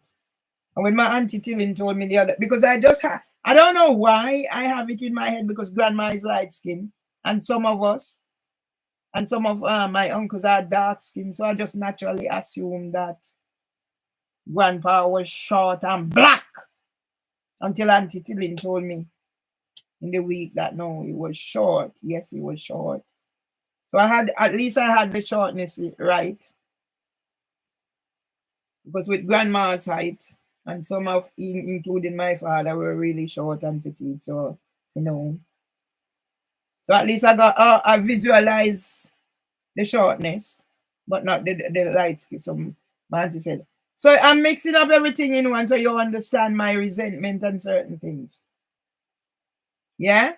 And when my auntie Tillin told me the other, because I don't know why I have it in my head because grandma is light skinned and some of us and some of my uncles are dark skinned. So I just naturally assumed that grandpa was short and black until Auntie Tillin told me in the week that no, he was short. Yes, he was short. So at least I had the shortness right. Because with grandma's height, and some of, including my father, were really short and petite. So, So at least I visualize the shortness, but not the light skin. So my auntie said, so I'm mixing up everything in one so you understand my resentment and certain things. Yeah?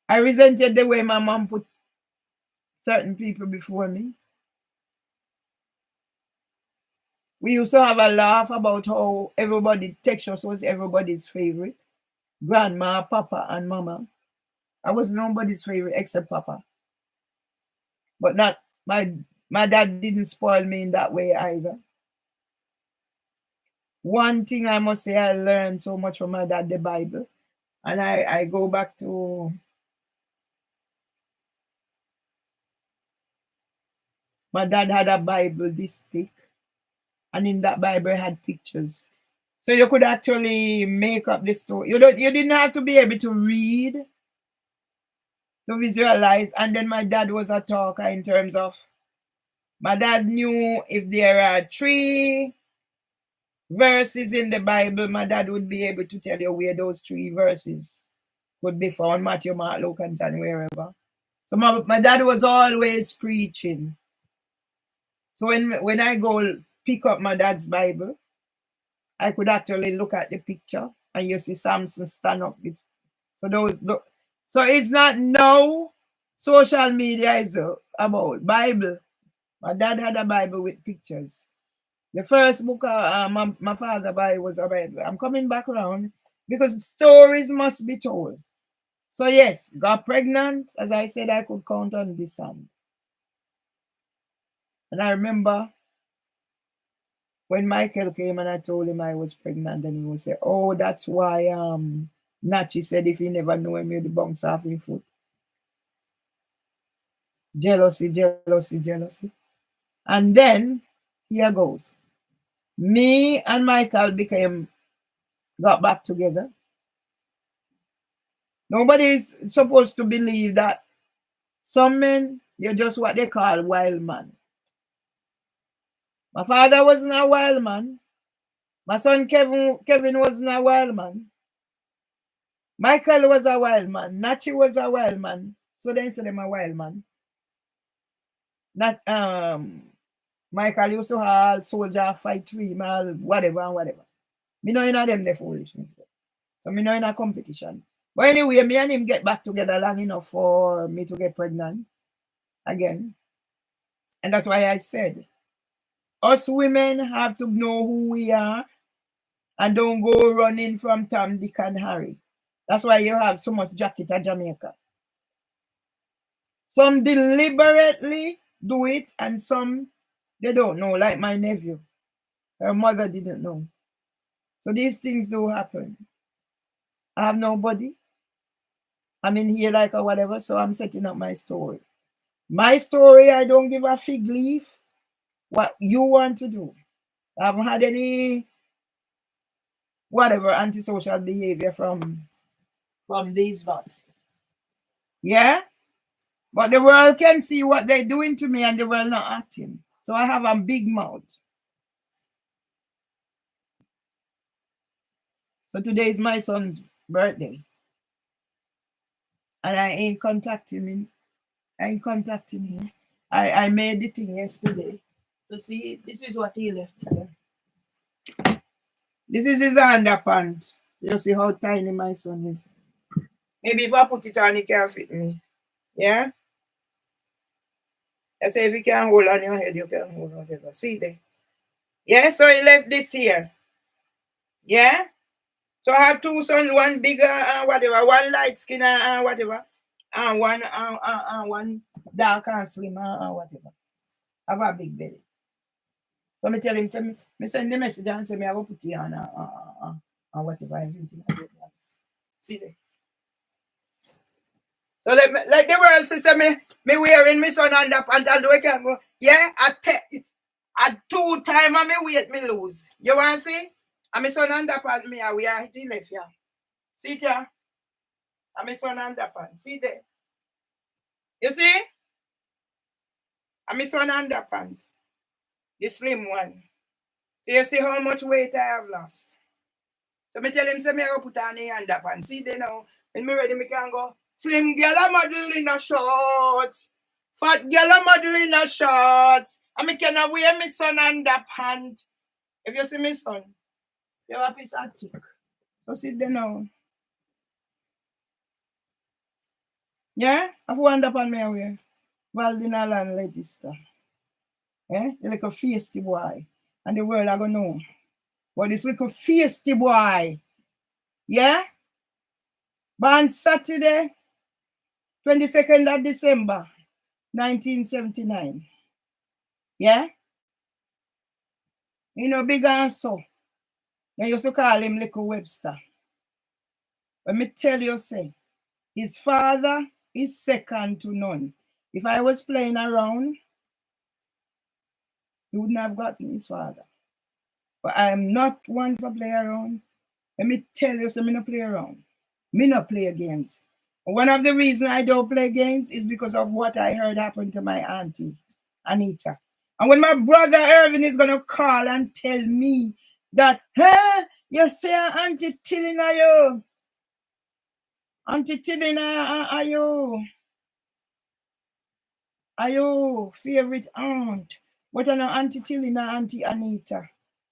I resented the way my mom put certain people before me. We used to have a laugh about how Texas was everybody's favorite. Grandma, Papa, and Mama. I was nobody's favorite except Papa. But not my dad didn't spoil me in that way either. One thing I must say I learned so much from my dad, the Bible. And I go back to my dad had a Bible this thick. And in that Bible had pictures. So you could actually make up the story. You didn't have to be able to read, to visualize. And then my dad was a talker in terms of, my dad knew if there are 3 verses in the Bible, my dad would be able to tell you where those 3 verses could be found, Matthew, Mark, Luke, and John, wherever. So my dad was always preaching. So when I go pick up my dad's Bible, I could actually look at the picture and you see Samson stand up. So it's not now social media is about Bible. My dad had a Bible with pictures. The first book my father buy was a Bible. I'm coming back around because stories must be told. So yes, got pregnant. As I said, I could count on this hand. And I remember when Michael came and I told him I was pregnant, and he would say, "Oh, that's why Nachi said if he never know him, he'd bounce off his foot." Jealousy, jealousy, jealousy. And then here goes. Me and Michael got back together. Nobody is supposed to believe that some men, you're just what they call wild man. My father wasn't a wild man. My son Kevin wasn't a wild man. Michael was a wild man. Nachi was a wild man. So they say them a wild man. Not Michael used to have soldier fight with him, whatever and whatever. Me know in them the foolishness. So me know in a competition. But anyway, me and him get back together long enough for me to get pregnant again. And that's why I said, us women have to know who we are and don't go running from Tom, Dick, and Harry. That's why you have so much jacket at Jamaica. Some deliberately do it and some, they don't know, like my nephew. Her mother didn't know. So these things do happen. I have nobody. I'm in here like or whatever, so I'm setting up my story. My story, I don't give a fig leaf what you want to do. I haven't had any whatever antisocial behavior from these lots. Yeah? But the world can see what they're doing to me and the world not acting. So I have a big mouth. So today is my son's birthday. And I ain't contacting him. I made the thing yesterday. So see, this is what he left here. This is his underpants. You see how tiny my son is. Maybe if I put it on, it can fit me. Yeah? I say if you can hold on your head, you can hold on whatever. See there? Yeah, so he left this here. Yeah? So I have two sons, one bigger and whatever, one light skin and whatever, and one dark and slim and whatever. I have a big belly. So I tell him, me send the message and say, I will put you on whatever. Everything. See there? So like the world say me wearing my son underpants, although I can go, yeah, at 2 times I me weight me lose. You want to see? And my son underpants me, we are hitting left here. See there? And my son underpants. See there? You see? And my son underpants. The slim one. So you see how much weight I have lost. So me tell him, say me I go put on the underpants. See there now? When me ready, me can go. Slim girl a model in a shorts. Fat girl a model in a shorts. And me can wear my son underpants. If you see my son, you have a piece of thick. So sit there now. Yeah? I have underpants me wear. Valdina Land Register. Yeah? The little feisty boy. And the world I go know. But this little feisty boy. Yeah? Born Saturday, 22nd of December, 1979. Yeah? You know, big and so. They used to call him Little Webster. Let me tell you, say, his father is second to none. If I was playing around, he wouldn't have gotten his father. But I am not one for play around. Let me tell you, so me not play around. Me not play games. One of the reasons I don't play games is because of what I heard happen to my auntie, Anita. And when my brother Irvin is going to call and tell me that, hey, you say Auntie Tilly are you? Auntie Tilly are you? Ayo, favorite aunt. But I know Auntie Tilly and Auntie Anita.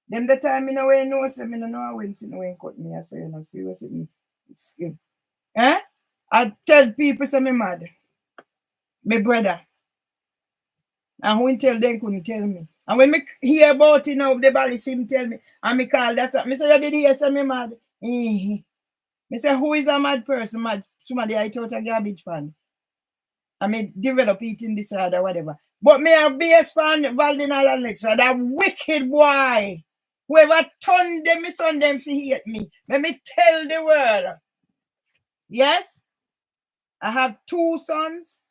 Them the time I know when no say me no know when sit when cut me. I say you know see what's it skin. Eh? I tell people say me mad. My brother. And who tell them couldn't tell me. And when me hear about it now, the bally him tell me. And me call that. Me say you did hear say me mad. Me say who is a mad person? Mad somebody I thought a garbage pan. I may develop eating disorder, whatever. But me a base fan Valdinal and lecturer, that wicked boy. Whoever turned them, me son them for hate me. Let me tell the world. Yes, I have 2 sons.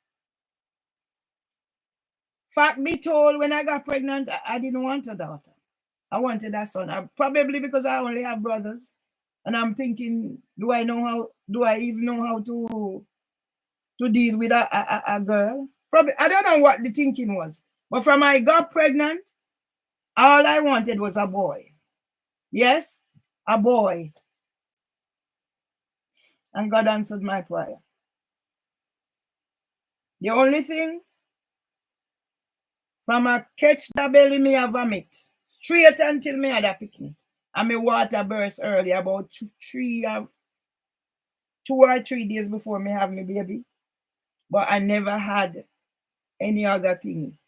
Fact be told, when I got pregnant, I didn't want a daughter. I wanted a son. Probably because I only have brothers. And I'm thinking, do I even know how to deal with a girl? Probably, I don't know what the thinking was. But from I got pregnant, all I wanted was a boy. Yes, a boy. And God answered my prayer. The only thing, from a catch the belly, me a vomit. Straight until me had a picnic. And my water burst early, about 2 or 3 days before me have my baby. But I never had any other thing.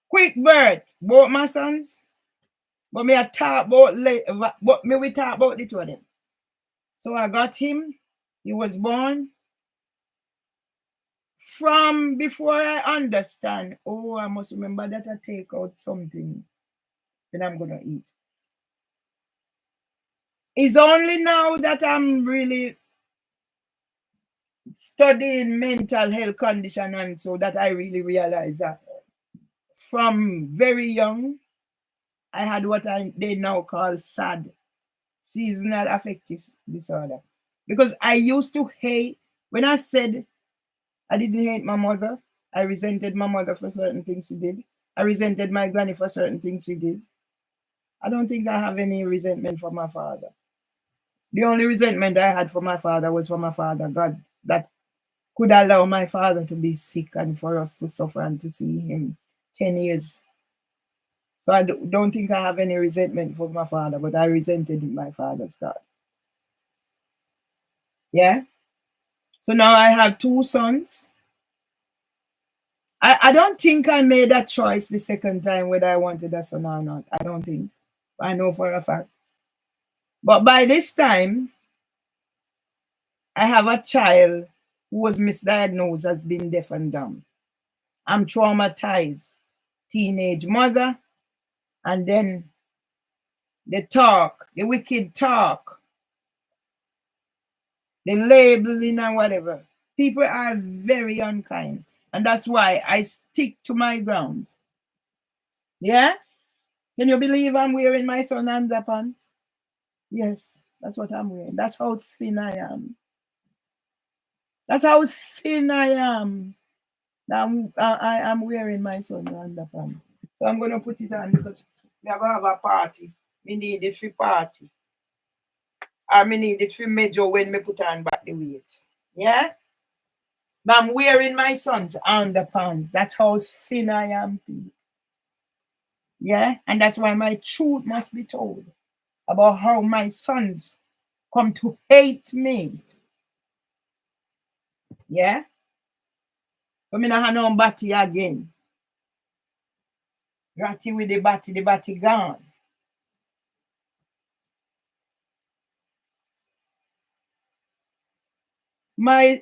Quick birth, both my sons. But me I talk about but me we talk about the 2 of them. So I got him. He was born. From before I understand, I must remember that I take out something that I'm gonna eat. It's only now that I'm really studying mental health condition, and so that I really realize that from very young, I had what they now call SAD, seasonal affective disorder. Because I used to hate, when I said I didn't hate my mother, I resented my mother for certain things she did. I resented my granny for certain things she did. I don't think I have any resentment for my father. The only resentment I had for my father was for my father, God, that could allow my father to be sick and for us to suffer and to see him 10 years. So I don't think I have any resentment for my father, but I resented my father's God. Yeah? So now I have 2 sons. I don't think I made that choice the second time whether I wanted a son or not. I don't think. I know for a fact. But by this time, I have a child who was misdiagnosed as being deaf and dumb. I'm traumatized. Teenage mother, and then the talk, the wicked talk, the labeling and whatever. People are very unkind. And that's why I stick to my ground. Yeah? Can you believe I'm wearing my son underpants? Yes, that's what I'm wearing. That's how thin I am. That's how thin I am. I'm wearing my son underpants. So I'm going to put it on because we're going to have a party. We need it for party. Or me need it for measure when me put on back the weight. Yeah? But I'm wearing my son's underpants. That's how thin I am, people. Yeah? And that's why my truth must be told about how my sons come to hate me. Yeah? So me not have no batty again. Ratty with the batty gone.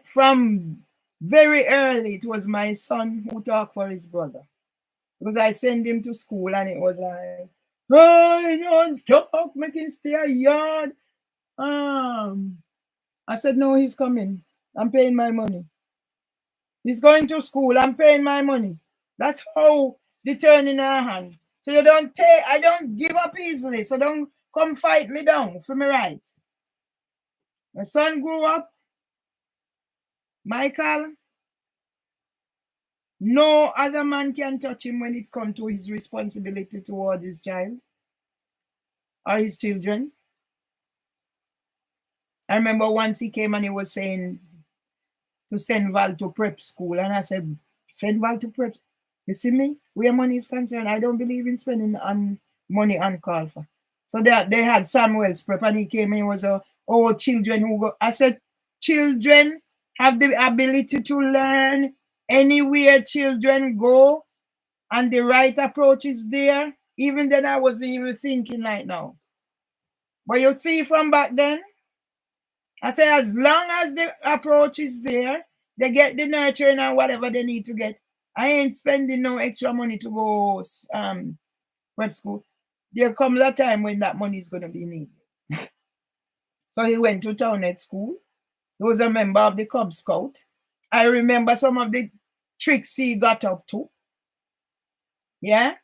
From very early, it was my son who talked for his brother. Because I sent him to school and it was like, "Hey, don't talk, make him stay a yard." I said, "No, he's coming. I'm paying my money. He's going to school. I'm paying my money." That's how they turn in our hand. So I don't give up easily. So don't come fight me down for my rights. My son grew up, Michael. No other man can touch him when it comes to his responsibility toward his child or his children. I remember once he came and he was saying to send Val to prep school. And I said, "Send Val to prep." You see me? Where money is concerned, I don't believe in spending on money on call for. So they had Samuel's prep and he came and he was children who go. I said, children have the ability to learn anywhere children go, and the right approach is there. Even then, I wasn't even thinking like now. But you see from back then, I say as long as the approach is there, they get the nurturing and whatever they need to get. I ain't spending no extra money to go prep school. There comes a time when that money is going to be needed. So he went to town at school. He was a member of the Cub Scout. I remember some of the tricks he got up to. Yeah.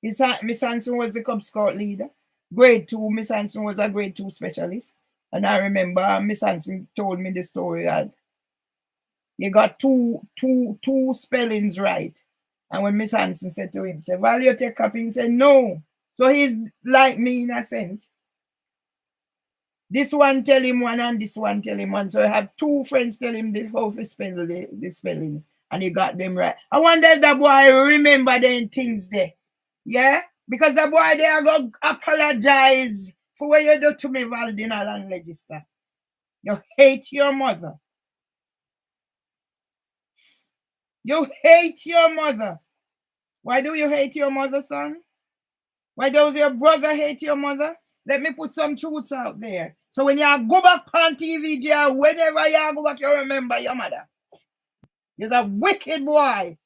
Miss Hanson was the Cub Scout leader. Grade 2, Miss Hanson was a grade 2 specialist. And I remember Miss Hanson told me the story that he got two spellings right. And when Miss Hanson said to him, "Val, you take copy," he said, "No." So he's like me in a sense. This one tell him one and this one tell him one. So I have two friends tell him how to spell the spelling. And he got them right. I wonder if that boy remember them things there. Yeah? Because the boy they are going to apologize for what you do to me, Valdina Land Register. You hate your mother. You hate your mother. Why do you hate your mother, son? Why does your brother hate your mother? Let me put some truths out there. So when you go back on TV, whenever you go back, you remember your mother. You're a wicked boy.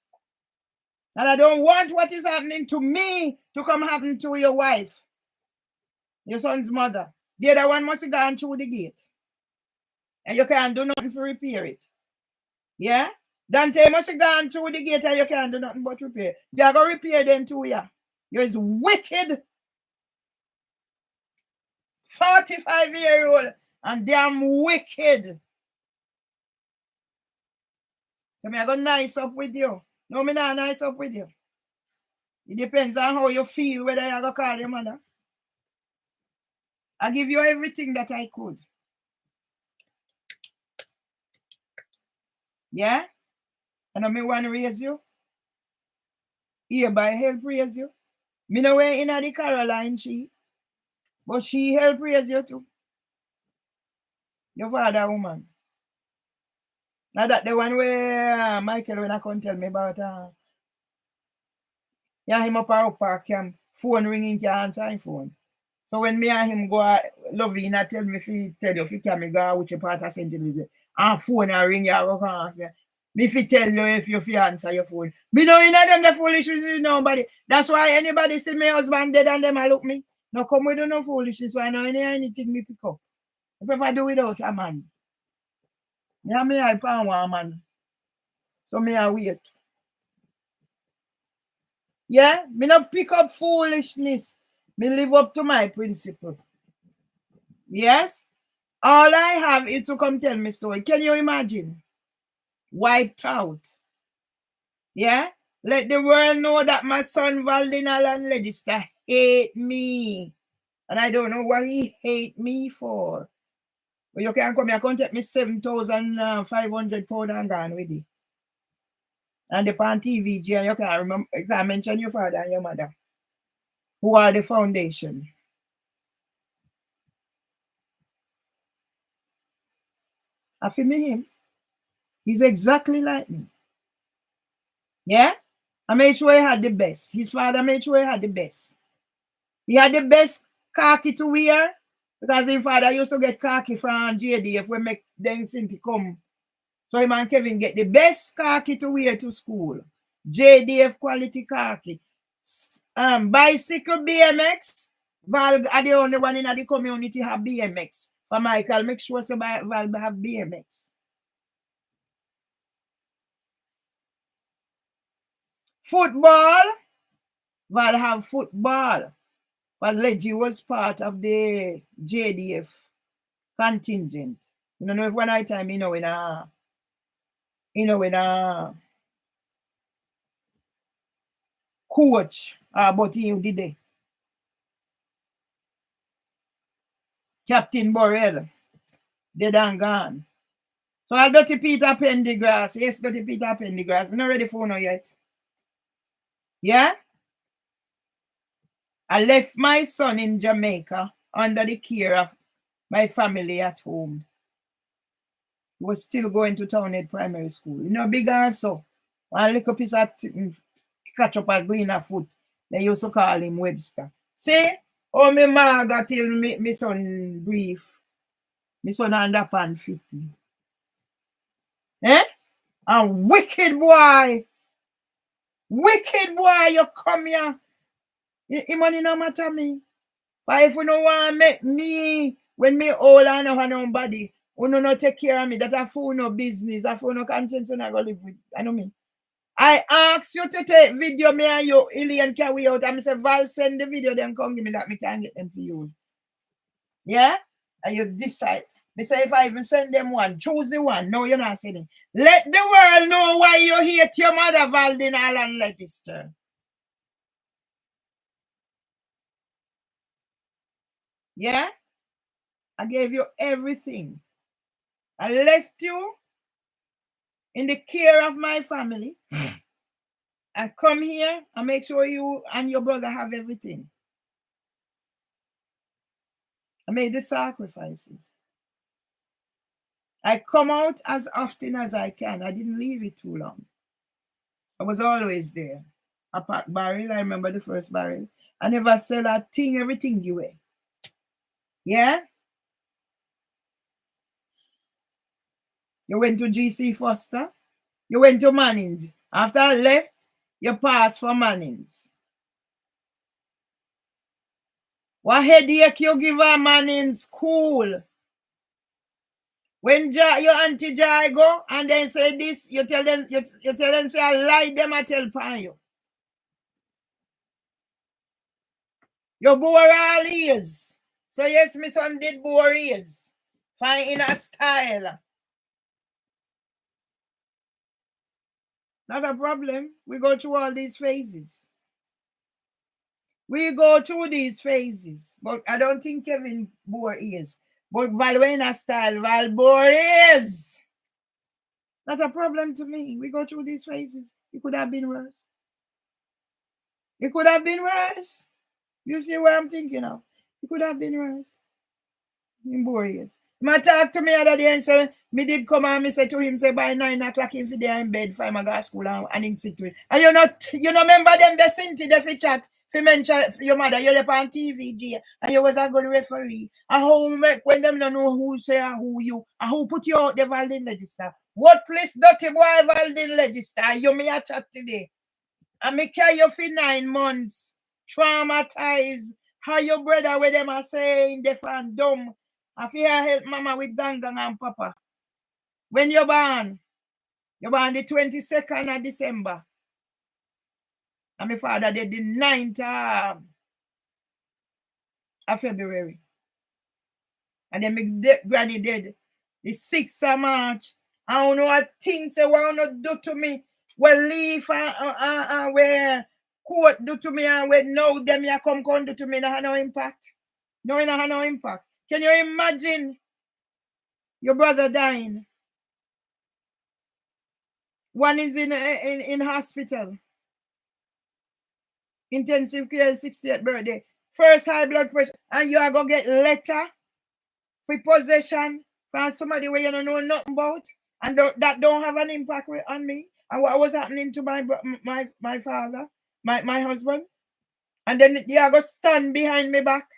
And I don't want what is happening to me to come happen to your wife, your son's mother. The other one must have gone through the gate. And you can't do nothing to repair it. Yeah? Dante must have gone through the gate and you can't do nothing but repair. They're going to repair them too, yeah. You're wicked 45-year-old and damn wicked. So I'm going to nice up with you. No, me not nice up with you. It depends on how you feel, whether you're going to call your mother. I give you everything that I could. Yeah? And I want to raise you. Hereby help raise you. Me know where in the Caroline she. But she help raise you too. Your father woman. Now that the one where Michael when I come tell me about yeah, him up our park camp, phone ringing can't answer his phone. So when me and him go Lovina tell me if he tell you if he can go which part of St. Elizabeth and phone and ring you go come ask me. If he tell you if you answer your phone. Me know in them the foolishness nobody. That's why anybody see my husband dead and them I look me. No come with no foolishness, so I know anything me pick up. I prefer do without a man. Yeah, me I found one man. So me I wait. Yeah, me not pick up foolishness. Me live up to my principle. Yes? All I have is to come tell me story. Can you imagine? Wiped out. Yeah? Let the world know that my son Valdina Land Register hate me. And I don't know what he hate me for. But you can come here and take me 7,500 pounds and gone with it. And the on TVG and you can't remember, you can't mention your father and your mother, who are the foundation. I feel me him. He's exactly like me. Yeah? I made sure he had the best. His father made sure he had the best. He had the best khaki to wear because his father used to get khaki from JDF when make them seem to come. So him and Kevin get the best khaki to wear to school. JDF quality khaki. Bicycle BMX. Val are the only one in the community have BMX. For Michael, make sure so Val have BMX. Football. Val have football. But Leggy was part of the JDF contingent. You know if one night time, when coach but he did it. Captain Borrell, dead and gone. So I got to Peter Pendergrass. Yes, got to Peter Pendergrass. We're not ready for no yet. Yeah? I left my son in Jamaica under the care of my family at home. He was still going to Townhead Primary School. You know, big also. One little piece of catch up a greener foot. They used to call him Webster. See? Oh, my mother got till me son brief. My son underpants fit me. Eh? And wicked boy. Wicked boy, you come here. Your money no matter me. But if you don't want to make me, when me old and have nobody, you no take care of me, that a fool no business, a fool no conscience, you not go live with. I know me. I ask you to take video, me and you, alien carry out, and I say, Val, send the video, then come give me that, me can get them for use. Yeah? And you decide. Me say, if I even send them one, choose the one. No, you're not sending. Let the world know why you hate your mother, Valdin Allen Register. Yeah? I gave you everything. I left you in the care of my family. I come here and make sure you and your brother have everything. I made the sacrifices. I come out as often as I can. I didn't leave it too long. I was always there. I packed barrel. I remember the first barrel. I never sell a thing, everything you wear. Yeah? You went to GC Foster. You went to Mannings. After I left, you passed for Mannings. What headache you give her Mannings? Cool. When your auntie Jai go and then say this, you tell them say I lie them, I tell pan you. You bore all ears. So yes, my son did bore ears. Fine in a style. Not a problem. We go through all these phases. We go through these phases. But I don't think Kevin bore ears. But Val in a style, Val bore ears. Not a problem to me. We go through these phases. It could have been worse. It could have been worse. You see what I'm thinking of? It could have been worse. In bore ears. He talk to me other day and say, me did come and me say to him, say by 9 o'clock if he there in bed, for him go to school and in sit to it. And you know remember them the Cinti, the fi chat, fi mention your mother, you're on TV, G, and you was a good referee. And how make when them don't know who say and who you, and who put you out the Valdin Register. What list dirty boy Valdin Register? You me a chat today. And me carry you for 9 months. Traumatized. How your brother with them are saying they fan dumb. I feel help mama with gang and papa. When you're born the 22nd of December. And my father did the 9th of February. And then my granny did the 6th of March. I don't know what things they want to do to me. Well, leave and where court do to me and when now them ya come do to me, no have no impact. No, it have no impact. Can you imagine your brother dying? One is in hospital. Intensive care, 60th birthday. First high blood pressure. And you are going to get letter for possession from somebody where you don't know nothing about. And that don't have an impact on me. And what was happening to my father, my husband. And then you are going to stand behind me back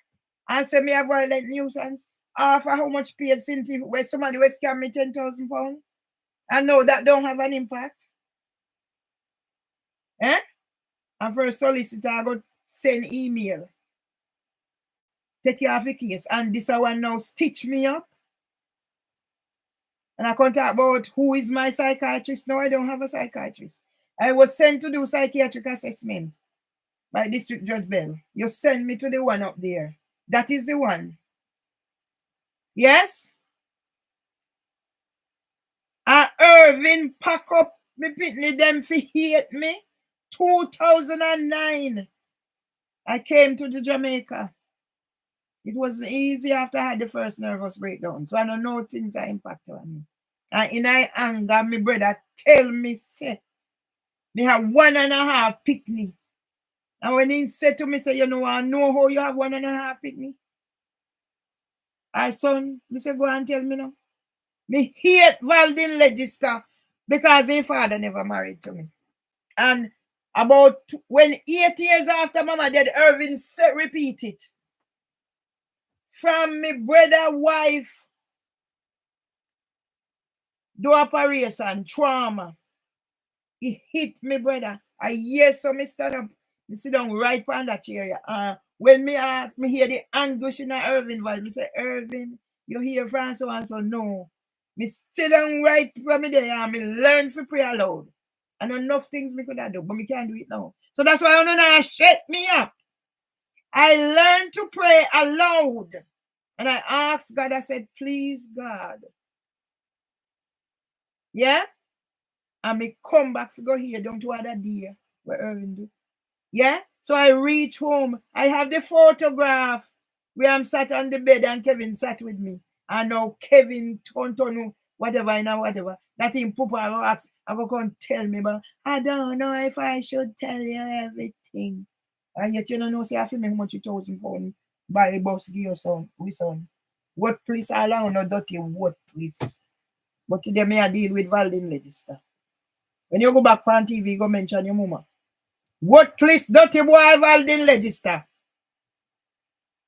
and say me a violent nuisance. After how much paid since where somebody will scam me £10,000. And no, that don't have an impact. Eh? And for a solicitor, I go send email. Take care of the case. And this one now stitch me up. And I can't talk about who is my psychiatrist. No, I don't have a psychiatrist. I was sent to do psychiatric assessment by District Judge Bell. You send me to the one up there. That is the one. Yes? And Irving pack up me pitney them for hate me. 2009. I came to the Jamaica. It wasn't easy after I had the first nervous breakdown. So I don't know things that impact on me. And in my anger, my brother tell me, say, me have 1.5 picnic. And when he said to me, say, you know, I know how you have 1.5 picnic. Our son, me say, go and tell me now. Me hate Valdin Legister because his father never married to me. And about when 8 years after Mama dead, Irvin said, repeat it. From me brother wife do operation trauma. He hit me brother. I hear so me stand up. Me sit down right on that chair. When me hear the anguish in Irvin voice, me say, Irvin, you hear from so and so? No. Me sit down right from me there and me learn to pray aloud. And enough things me could have do, but me can't do it now. So that's why I don't know shut me up. I learned to pray aloud. And I asked God, I said, please, God. Yeah? And me come back to go here down to other day where Irvin do. Yeah? So I reach home. I have the photograph where I'm sat on the bed and Kevin sat with me. And now Kevin Tontonu, whatever, you know, whatever. That him Papa ask, I go come tell me, but I don't know if I should tell you everything. And yet you don't know, say I feel me how much £1,000 buy a bus give your son, we son. What please allow no dirty what please. But today me I deal with Valdin Legister. When you go back on TV, you go mention your mama. What please dirty boy Valdin Legister.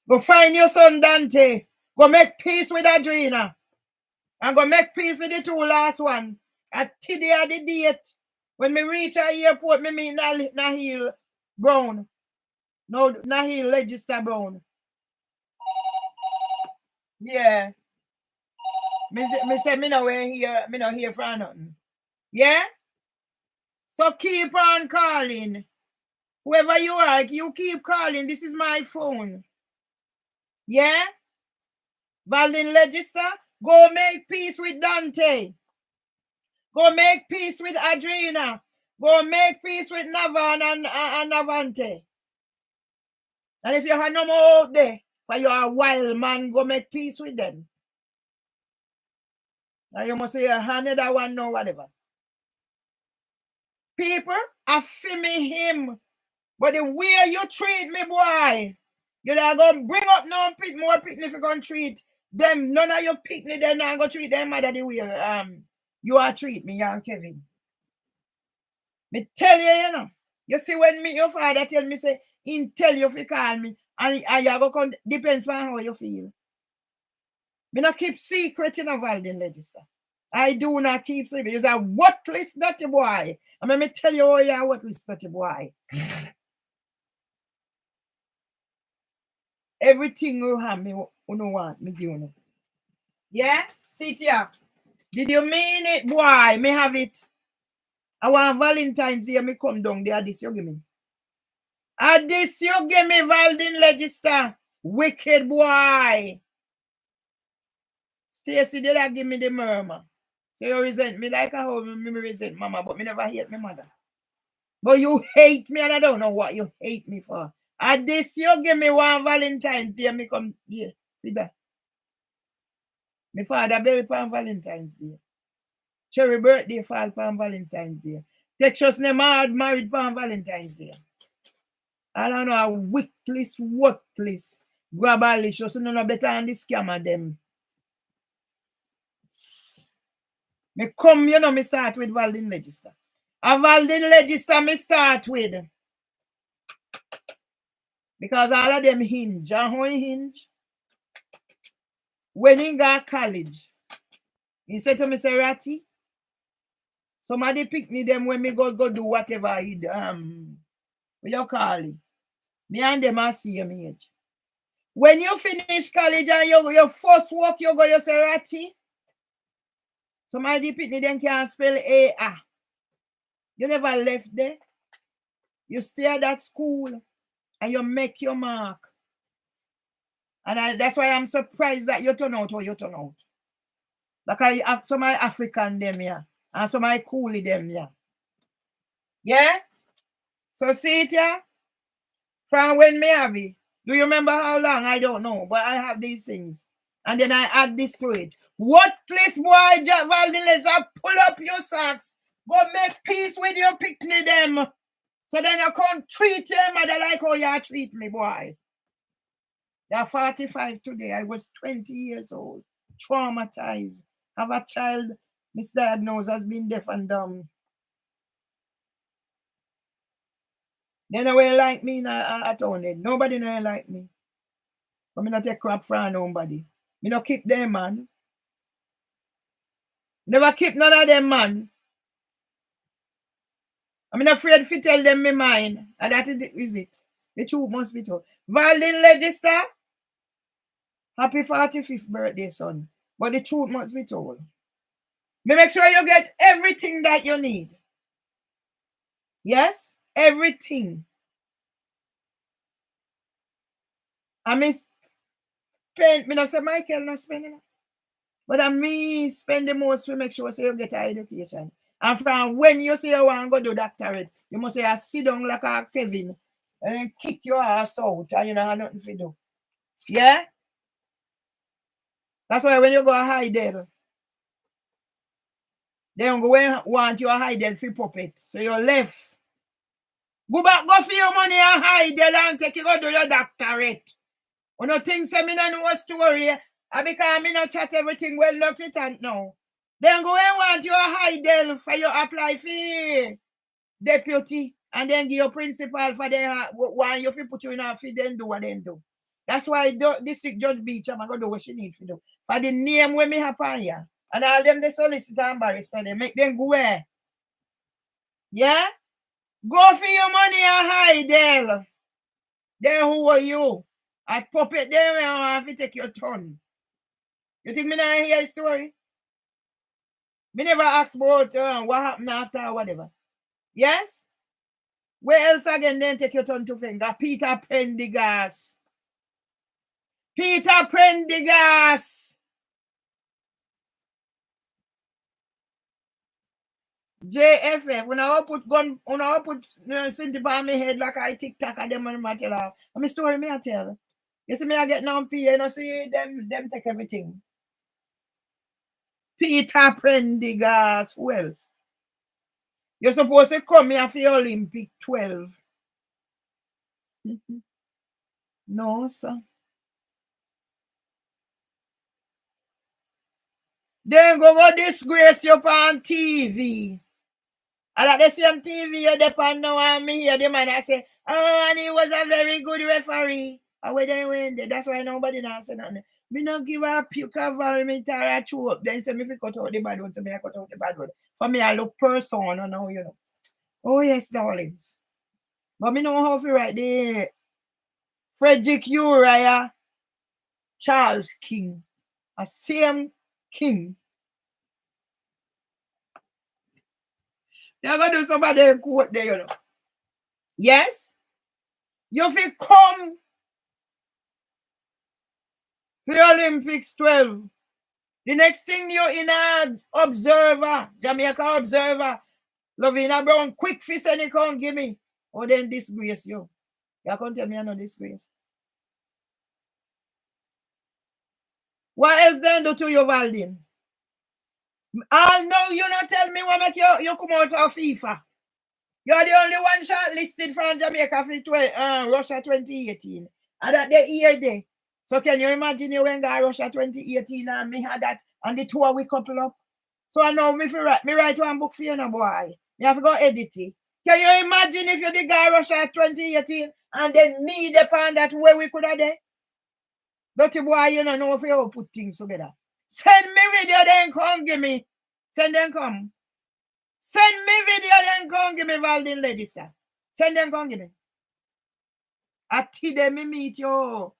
Go find your son Dante. Go make peace with Adrena. And go make peace with the 2 last one. At today at the date. When me reach a airport, me meet Nahil Brown. No, Nahil Legister Brown. Yeah. Me say me no hear from nothing. Yeah? So keep on calling. Whoever you are, you keep calling. This is my phone. Yeah? Valdin Legister, go make peace with Dante. Go make peace with Adrena. Go make peace with Navan and Navante. And if you have no more out there, but you're a wild man, go make peace with them. And you must say another one, no, whatever. People are filming him. But the way you treat me, boy, you're not going to bring up no more picnic if you're going to treat them. None of your picnic, they're not going to treat them mother the way you are treat me, young Kevin. Me tell you, you know. You see, when me, your father tell me, say, he tell you if you call me, and you go come, depends on how you feel. Me not keep secret in a Valdin Legister. I do not keep secret. It's a worthless dirty boy. And let me tell you, you're a worthless dirty boy. Everything you have, me you don't want me do it. Yeah? See it here. Did you mean it, boy? Me have it. I want Valentine's Day, me come down there. This you give me. This you give me, Valdin Legister. Wicked boy. Stacy did I give me the murmur. So you resent me like how me resent mama, but me never hate my mother. But you hate me and I don't know what you hate me for. This you give me one Valentine's Day, me come here. See that? My father buried on Valentine's Day. Cherry birthday fall on Valentine's Day. Texas never married on Valentine's Day. I don't know, a wickless, worthless, grabalicious, so no better than the scammer them. Me come, you know, me start with Valdin Legister. A Valdin Legister me start with. Because all of them hinge. And how he hinge? When he got college, he said to me, say, Ratty, somebody pick me them when me go do whatever he what you call it? Me and them are same age. When you finish college and your first work, you say, Ratty, somebody pick me them can't spell A. You never left there. You stay at that school and you make your mark. And that's why I'm surprised that you turn out how you turn out. Like I have some African them, yeah. And some coolie them, yeah. Yeah? So see it, yeah? From when me have it. Do you remember how long? I don't know. But I have these things. And then I add this to it. What place, boy, Valdin Legister, pull up your socks. Go make peace with your picnic them. So then you can't treat your mother like how you treat me, boy. You're 45 today. I was 20 years old. Traumatized. Have a child misdiagnosed as being deaf and dumb. They know where like me at home. Nobody know like me. But me not take crap from nobody. Me not keep them, man. Never keep none of them, man. I'm not afraid to tell them my mind. And that is it. The truth must be told. Valdin Register, happy 45th birthday, son. But the truth must be told. Me make sure you get everything that you need. Yes? Everything. I mean, spend, me not say Michael not spending. But I mean, spend the most to make sure so you get an education. And from when you say you want to go do doctorate, you must say, I sit down like a Kevin and then kick your ass out and you know have nothing to do. Yeah? That's why when you go hide there, they don't go want you to hide there for puppet. So you're left. Go back, go for your money and hide there and take you go do your doctorate. You know things say me no know a story. Because me not chat everything well looked at now. Then go and want you a hide there for you apply for deputy and then give your principal for them want you to put you in a feed then do what they do. That's why district judge Beach I'm gonna do what she need to do. For the name when me happen here. And all them the solicitor and barrister they make them go where. Yeah? Go for your money and hide there. Then who are you? I puppet them and I have to take your turn. You think me not hear a story? Me never ask about what happened after or whatever. Yes? Where else again then take your turn to finger? Peter Prendergast. Peter Prendergast. JFF. When I put gun, when I put Cindy by my head like I tic-tac at them and I tell her. I'm a story me I tell. You see me I get on P and I see them take everything. Peter Prendergast. Who else? You're supposed to come here for your Olympic 12. No, sir. Then go disgrace you on TV. And at the same TV, you depend now on me here. The man I say, oh, and he was a very good referee. And when they went there, that's why nobody not say nothing. Me not give a puke of environment or a chew up. Then say me fi cut out the bad one, so me I cut out the bad one. For me, I look persona now, you know. Oh yes, darlings. But me know how to write the Frederick Uriah Charles King. A same king. They're going to do somebody quote there, you know. Yes? You fi come for the Olympics 12. The next thing you're in a observer, Jamaica observer, Lovina Brown, quick fist and you can't give me. Or then disgrace you. You can't tell me I no disgrace. What else then do to you, Valdin? I know you not tell me what make you come out of FIFA. You're the only one shortlisted from Jamaica for Russia 2018. And that they year there. So can you imagine you went to Russia 2018 and me had that and the tour we couple up? So I know me write one book for you now, boy. You have to go edit it. Can you imagine if you did go Russia 2018 and then me depend that way we could have there? Dirty boy, you don't know if you put things together. Send me video, then come give me. Send them come. Send me video, then come give me Valdin ladies, sir. Send them come give me. I see them me meet you.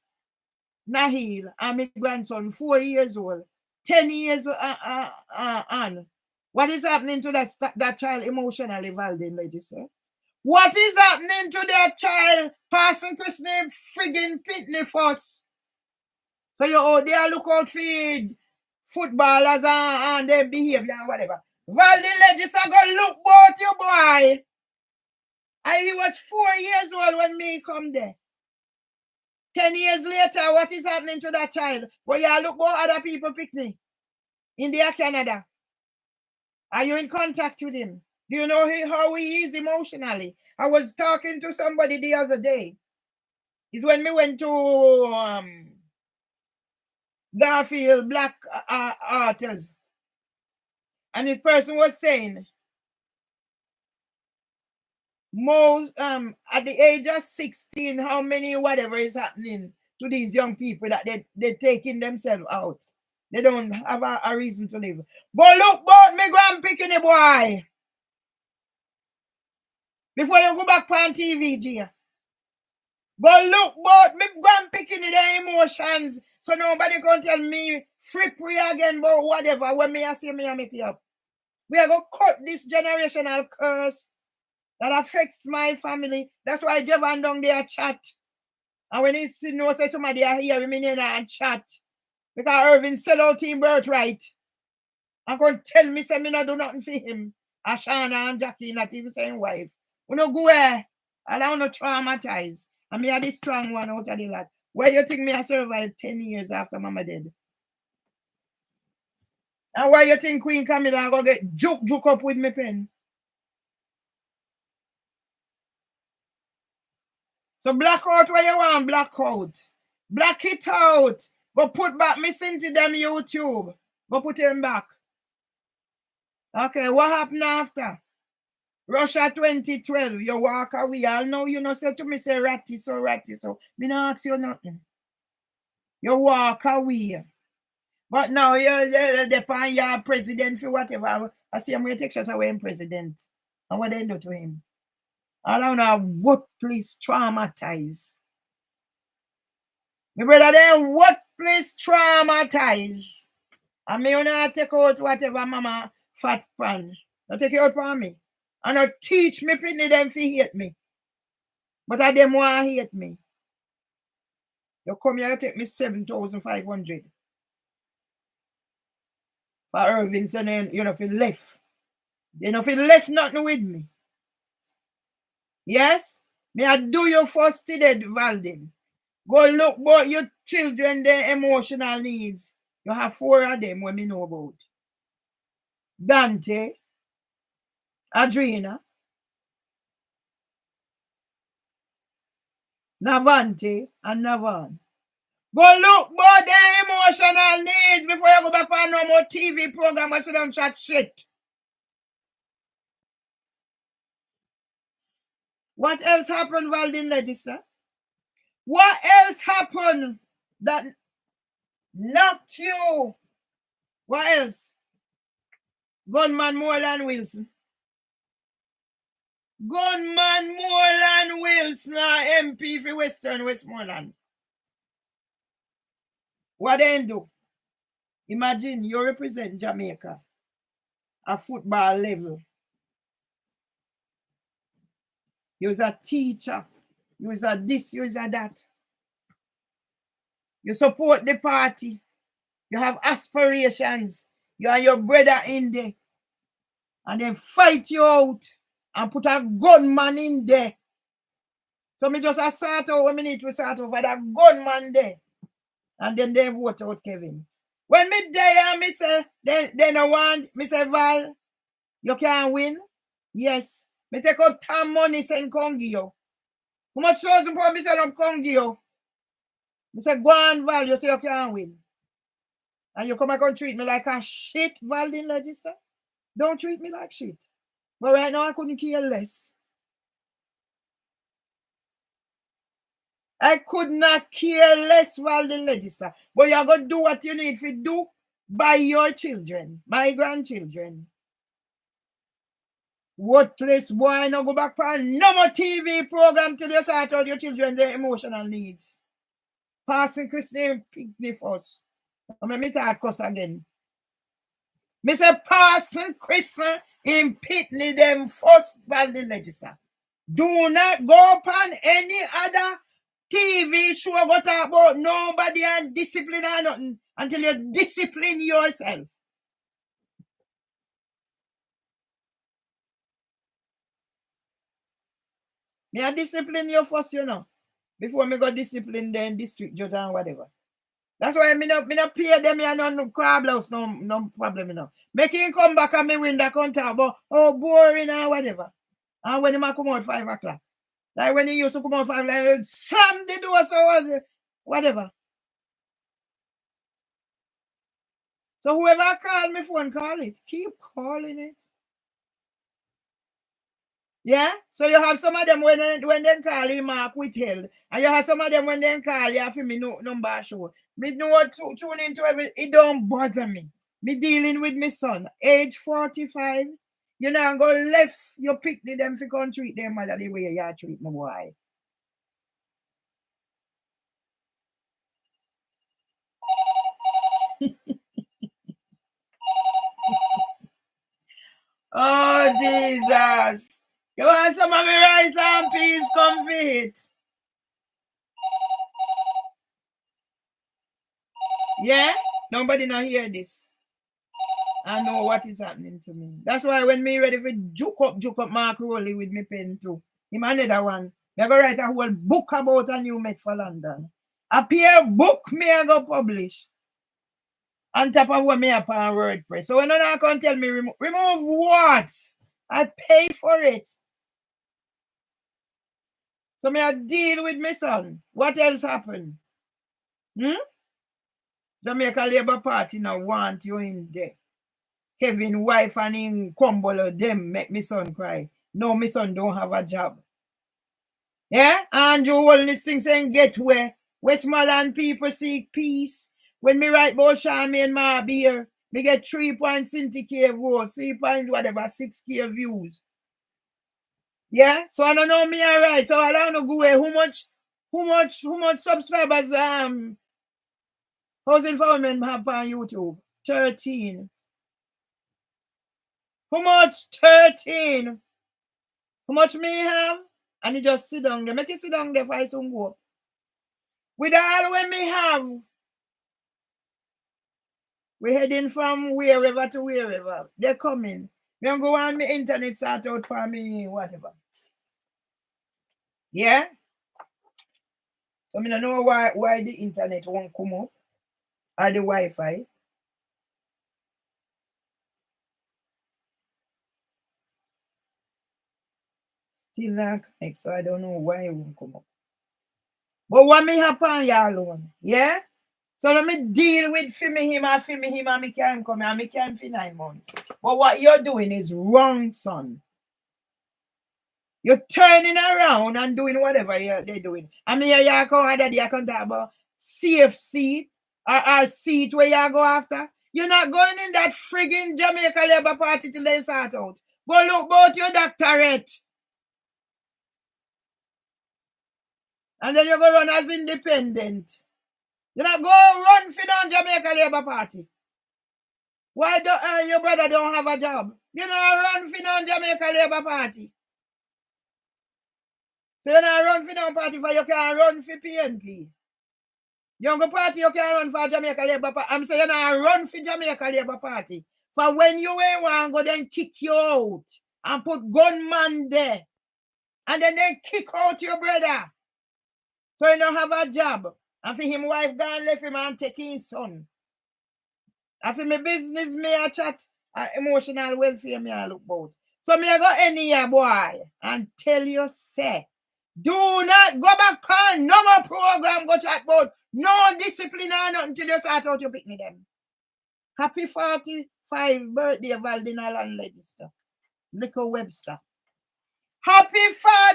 Nahil and my grandson, 4 years old, 10 years on. What is happening to that child emotionally, Valdin ladies, sir? What is happening to that child passing Chris name friggin' Pitney Fuss? So you out there look out for footballers and their behavior and whatever. Valdin Legis are going to look both you, boy. And he was 4 years old when me come there. 10 years later, what is happening to that child? Well, you look about other people picnic. India, Canada. Are you in contact with him? Do you know how he is emotionally? I was talking to somebody the other day. It's when we went to Garfield Black Artists. And this person was saying, most at the age of 16, how many whatever is happening to these young people that they're taking themselves out. They don't have a reason to live. But look, both me go and picking a boy. Before you go back on TV, Gia. But look, both me go and picking the emotions. So nobody can tell me free again about whatever. When me I say me I make it up. We are going to cut this generational curse that affects my family. That's why Jevan down there chat. And when he see no say somebody are here, me and chat. Because Irving sell out his birthright. I'm going to tell me say me not do nothing for him. Ashana and Jackie not even saying wife. We no go where. And I don't traumatize. And me are the strong one out of the lot. Where you think me I survived 10 years after mama dead? And why you think Queen Camilla go get juke up with me pen? So black out where you want, black out. Black it out. Go put back me to them YouTube. Go put him back. Okay, what happened after? Russia 2012, you walk away. I know you know say to me say ratty so. Me not ask you nothing. You walk away. But now you're depend your president for whatever. I see him take shots away in president. And what they do to him? I don't know what place traumatize. My brother then what place traumatize. And me wanna take out whatever mama fat pan. Don't take it out from me. And not teach me pretty them fi hate me. But I them want hate me. You come here take me 7,500. For Irving, so then you know fi left. You know fi left nothing with me. Yes? Me I do you first today, Valdin. Go look about your children, their emotional needs. You have 4 of them when me know about. Dante, Adrina, Navante, and Navan. Go look about their emotional needs before you go back on no more TV program and sit down chat shit. What else happened, Valdin Legislature? What else happened that knocked you? What else? Gunman Moreland Wilson. Gunman Moreland Wilson, MP for Western Westmoreland. What they do? Imagine you represent Jamaica at football level. You're a teacher. You're a this, you're a that. You support the party. You have aspirations. You and your brother in there. And then fight you out and put a gunman in there. So me just a sort out when me need to sort out for that gunman there. And then they vote out Kevin. When me there, me say, they no want, me say, Val, you can't win. Yes. Me take out 10 money send Kongio. How much thousand pounds me send up Kongio? Me say, go on, Val, you say you can't win. And you come back and treat me like a shit, Val, in Legislature. Don't treat me like shit. But right now, I couldn't care less. I could not care less, Val, the Legislature. But you're going to do what you need to do by your children, my grandchildren. Worthless boy, no go back for no more TV program till you sort out your children their emotional needs. Passing Christine pick me first. I'm going to talk cuss again. Me say Parson Christian in Pitney them first by the Legislature. Do not go upon any other TV show go talk about nobody and discipline or nothing until you discipline yourself. Me I discipline you first, you know. Before me go discipline then district judge and whatever. That's why me not pay them here no crab house, no problem, you know. Make him come back and me win the contract, but boring or whatever. And when him come out 5 o'clock. Like when he used to come out 5, like slam the door, so whatever. So whoever call me phone, call it. Keep calling it. Yeah? So you have some of them when they call him Mark withheld. And you have some of them when they call you have me no number show. Me know what to tune into every. It don't bother me. Me dealing with my son, age 45. You know, go left, you pick them for come treat them mother the way you treat my boy. Oh, Jesus. You want some of my rice and peas? Come for it. Yeah? Nobody not hear this. I know what is happening to me. That's why when me ready for juke up Mark Rowley with me pen too. Him another one. Me go write a whole book about a new met for London. A peer book me I go publish. On top of what me up on WordPress. So when I can tell me remove what? I pay for it. So me I deal with my son. What else happened? Jamaica Labour Party now want you in there. Kevin wife and him Kumbolo, them make me son cry. No, my son don't have a job. Yeah? Andrew holding this thing saying get where Westmoreland people seek peace. When me write about Charmaine Marbeer, me get 3.60k votes, 3 point whatever, 6k views. Yeah? So I don't know me alright. So I don't know go away. How much subscribers Housing for Women have on YouTube? 13. How much? 13. How much me have? And you just sit down there. Make you sit down there for some work. With all when me have, we heading from wherever to wherever. They're coming. Me don't go on my internet sort out for me, whatever. Yeah? So I don't know why the internet won't come up. Or the Wi-Fi. Still not connect, so I don't know why it won't come up. But what me happen, y'all alone? Yeah? So let me deal with him and me can't come and me can't for 9 months. But what you're doing is wrong, son. You're turning around and doing whatever they're doing. I mean, you come that you can talk about safe seat or seat where you go after. You're not going in that frigging Jamaica Labour Party till they sort out. Go look about your doctorate. And then you go run as independent. You not go run for the Jamaica Labour Party. Why don't your brother don't have a job? You not run for the Jamaica Labour Party. So you not run for no party for you can run for PNP. You go party you can run for Jamaica Labour Party. I'm saying you not run for Jamaica Labour Party. For when you ain't want go then kick you out and put gunman there. And then they kick out your brother. So you don't have a job. And for him wife gone left him and take his son. And for my business me a chat emotional welfare me a look about. So me a go any year boy and tell you say do not go back on no more program go chat about no discipline or nothing to just start out you pick me them. Happy 45 birthday Valdin Alan Register. Little Webster. Happy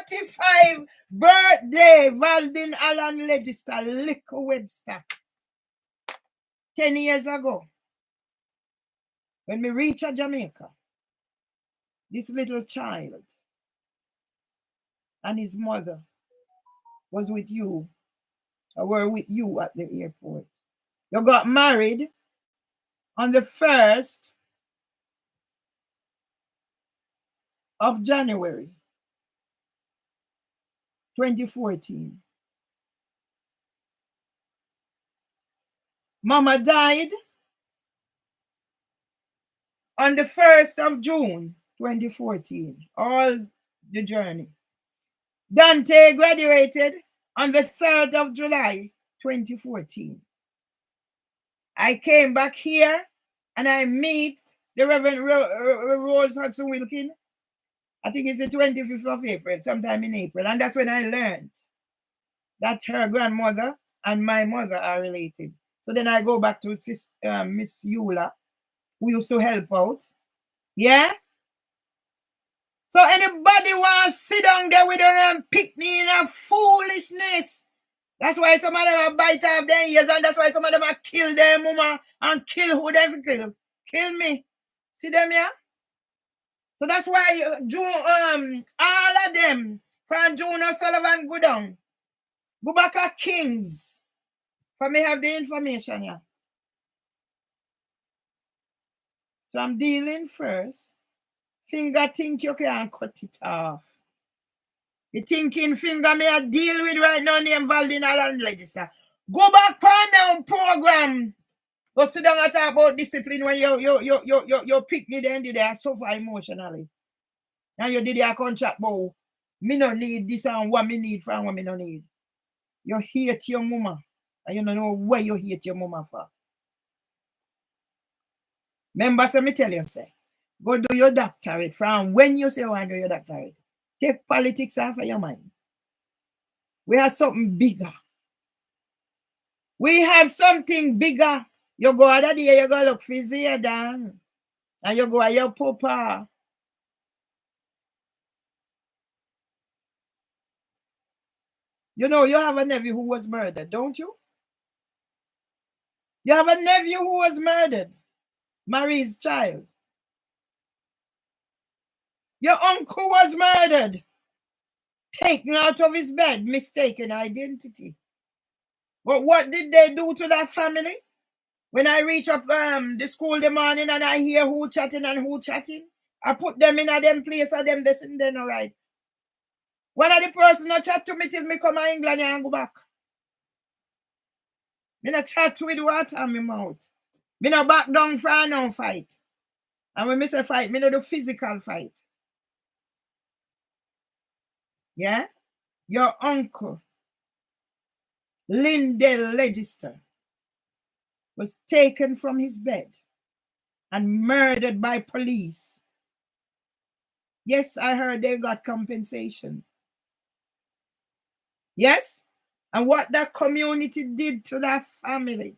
45 birthday Valdin Alan Register. Little Webster. 10 years ago. When we reach Jamaica, this little child and his mother was with you, or were with you at the airport. You got married on the 1st of January, 2014. Mama died on the 1st of June, 2014. All the journey. Dante graduated on the 3rd of July, 2014. I came back here and I meet the Reverend Rose Hudson Wilkin. I think it's the 25th of April, sometime in April. And that's when I learned that her grandmother and my mother are related. So then I go back to Miss Eula, who used to help out. Yeah? So anybody want to sit down there with them picnic in a foolishness? That's why some of them are bite off their ears, and that's why some of them are kill their mama and kill who they kill. Kill me. See them here? So that's why all of them from June Sullivan go down. Go back at Kings. For me have the information here. So I'm dealing first. Finger think you can cut it off. The thinking finger me I deal with right now named Valdina Land Register. Go back on the program. Go sit down and talk about discipline when you pick me then did I suffer emotionally. And you did your contract, but me no need this and what me need from what me no need. You hate your mama. And you don't know why you hate your mama for. Remember, so me tell you, say, go do your doctorate from when you say you want to do your doctorate. Take politics off of your mind. We have something bigger. We have something bigger. You go other day, you go look for Zaydan. And you go at your papa. You know, you have a nephew who was murdered, don't you? You have a nephew who was murdered. Marie's child. Your uncle was murdered. Taken out of his bed, mistaken identity. But what did they do to that family? When I reach up the school the morning and I hear who chatting and who chatting, I put them in a them place of them listen then all right. One of the person not chat to me till me come to England and go back. Me not chat with water on my mouth. Me not back down for no fight. And when me say fight, me not do physical fight. Yeah? Your uncle, Lindell Legister, was taken from his bed and murdered by police. Yes, I heard they got compensation. Yes? And what that community did to that family.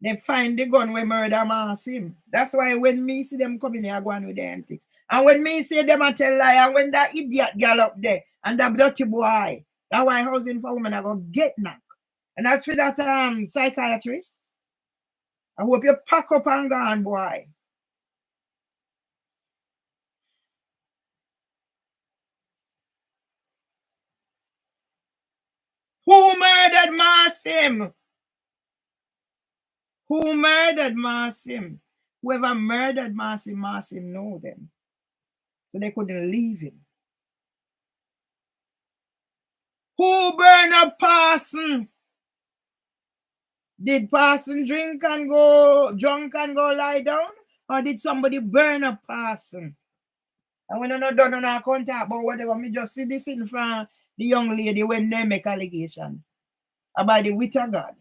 They find the gun where murder mass him. That's why when me see them coming here, I go on with their antics. And when me see them I tell lie, and when that idiot girl up there and that dirty boy, that why housing for women I go get knocked. And as for that psychiatrist, I hope you pack up and gone, boy. Who murdered Marsim? Who murdered Marsim? Whoever murdered Marsim know them. So they couldn't leave him. Who burned up Parson? Did Parson drink and go drunk and go lie down? Or did somebody burn up Parson? And when I'm not done on our contact about whatever, me just see this in front of the young lady when they make allegation about the wit of God.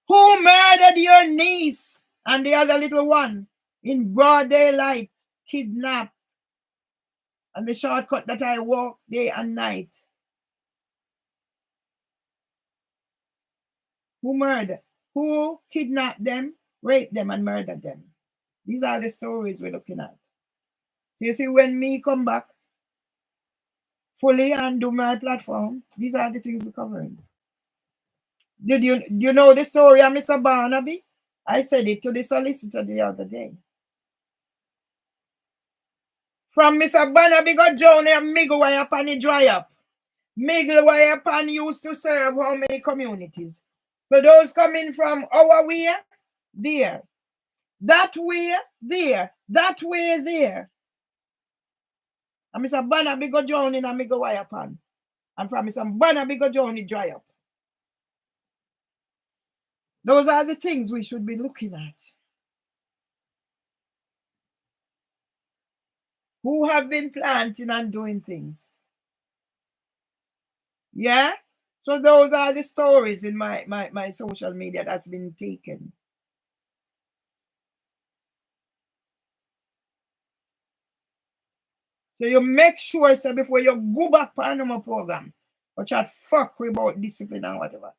Who murdered your niece and the other little one in broad daylight, kidnapped? And the shortcut that I walk day and night. Who murdered? Who kidnapped them, raped them, and murdered them? These are the stories we're looking at. So you see, when me come back fully and do my platform, these are the things we're covering. Did you know the story of Mr. Barnaby? I said it to the solicitor the other day. From Mr. Barnaby got Joan and Miguel Pan he dry up. Miguel Pan used to serve how many communities? So those coming from our way, there. That way, there. That way, there. And Mr. Barnaby got Joan in a Miguel Pan. And from Mr. Barnaby got Joan he dry up. Those are the things we should be looking at. Who have been planting and doing things. Yeah? So those are the stories in my social media that's been taken. So you make sure, so before you go back on my program, or chat fuck about discipline and whatever,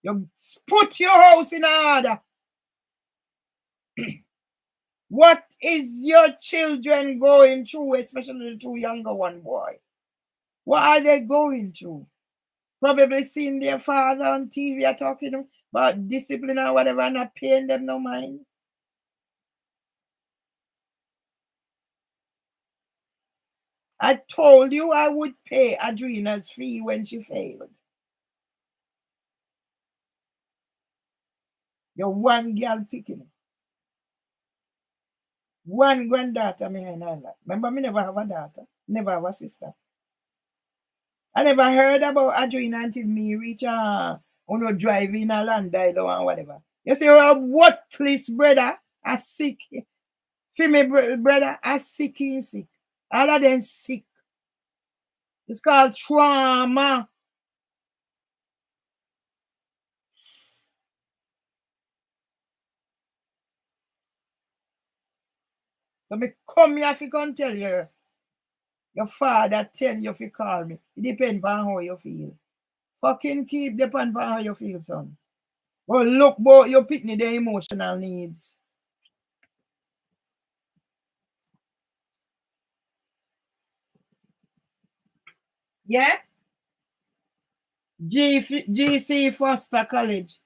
you put your house in order. What is your children going through, especially the two younger one, boy? What are they going through? Probably seeing their father on TV talking about discipline or whatever, and not paying them no mind. I told you I would pay Adrena's fee when she failed. You're one girl picking it. One granddaughter behind all that. Remember, me never have a daughter, never have a sister. I never heard about Adrena until me reach driving a land dialogue and whatever. You see, worthless brother, a sick. Female brother, a sick in sick. All of them sick. It's called trauma. So me come here if you can tell you, your father tell you if you call me. It depends on how you feel. Fucking keep depend on how you feel, son. Well, look, boy, you pick me the emotional needs. Yeah? GC Foster College.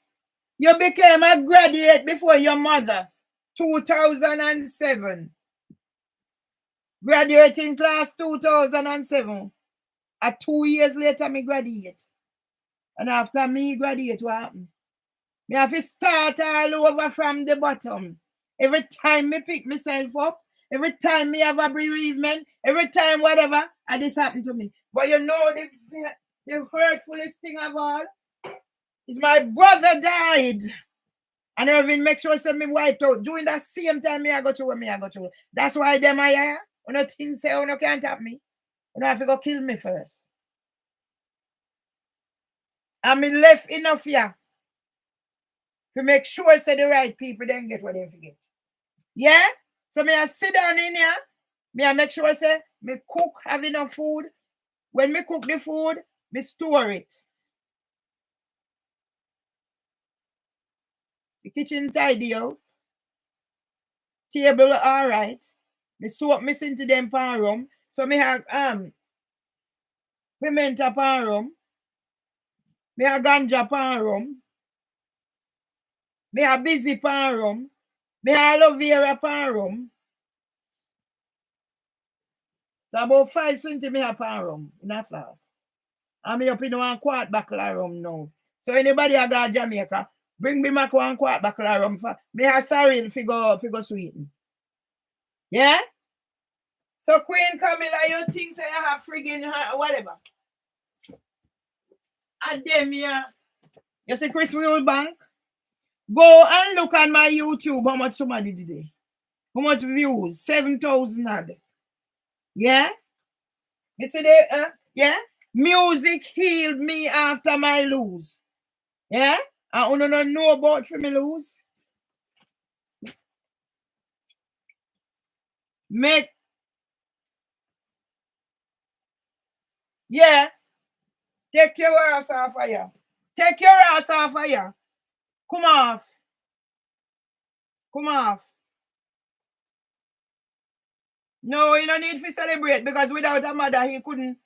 You became a graduate before your mother. 2007. Graduating class 2007. And 2 years later, me graduate. And after me graduate, what happened? Me have to start all over from the bottom. Every time me pick myself up, every time me have a bereavement, every time whatever, and this happened to me. But you know the hurtfulest thing of all is my brother died. And Irving make sure say me wiped out. During that same time me I go through what me I go through. That's why them I here. When no thing say you no can't tap me. You have to go kill me first. And me left enough here to make sure say the right people then get what they forget. Yeah? So me I sit down in here, me I make sure say me cook, have enough food. When me cook the food, me store it. The kitchen tidy out. Table all right. Me soap me into them pan room. So me have pimenta pan room. Me have ganja pan room. Me have busy pan room. Me have aloe vera pan room. So about 5 centi me have pan room in a flask. And me up in 1 quart bottle of rum now. So anybody a got Jamaica, bring me back 1 quart bottle of rum for me have sorry figure sweeten. Yeah? So Queen Camilla, you think say you have friggin' whatever. And then you see Chris Wilbank? Go and look on my YouTube how much somebody did it. How much views? 7,000 odd. Yeah? You see that? Yeah? Music healed me after my lose. Yeah? And you don't know about for me lose. Make. Yeah. Take your ass off of here. Take your ass off of here. Come off. Come off. No, you don't need to celebrate because without a mother, he couldn't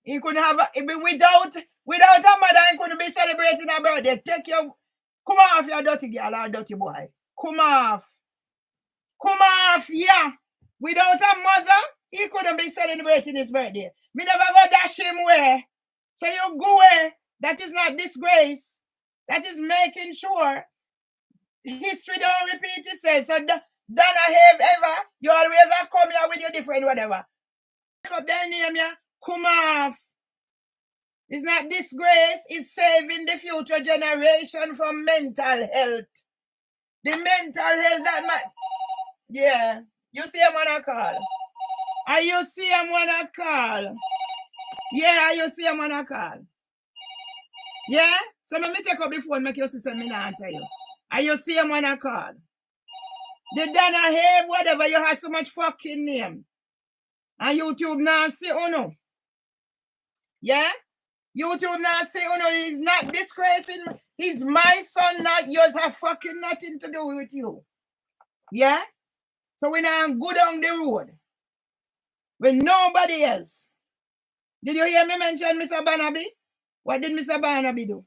have without a mother, he couldn't be celebrating a birthday. Take your come off, you dirty girl or dirty boy. Come off. Come off, yeah. Without a mother, he couldn't be celebrating his birthday. Me never go dash him away. So you go away. That is not disgrace. That is making sure history don't repeat itself. So Donna have ever, you always have come here with your different whatever. Pick up their name here. Come off. It's not disgrace. It's saving the future generation from mental health. The mental health that might. Yeah. You see him on a call. And you see him on a call. Yeah, you see him on a call. Yeah? So let me take up the phone, make your sister me not answer you. And you see him when I call. The Dana Have, whatever, you have so much fucking name. And YouTube now say, oh no. Yeah? YouTube now say, oh no, he's not disgracing. He's my son, not yours. Have fucking nothing to do with you. Yeah? So we now go down the road with nobody else. Did you hear me mention Mr. Barnaby? What did Mr. Barnaby do?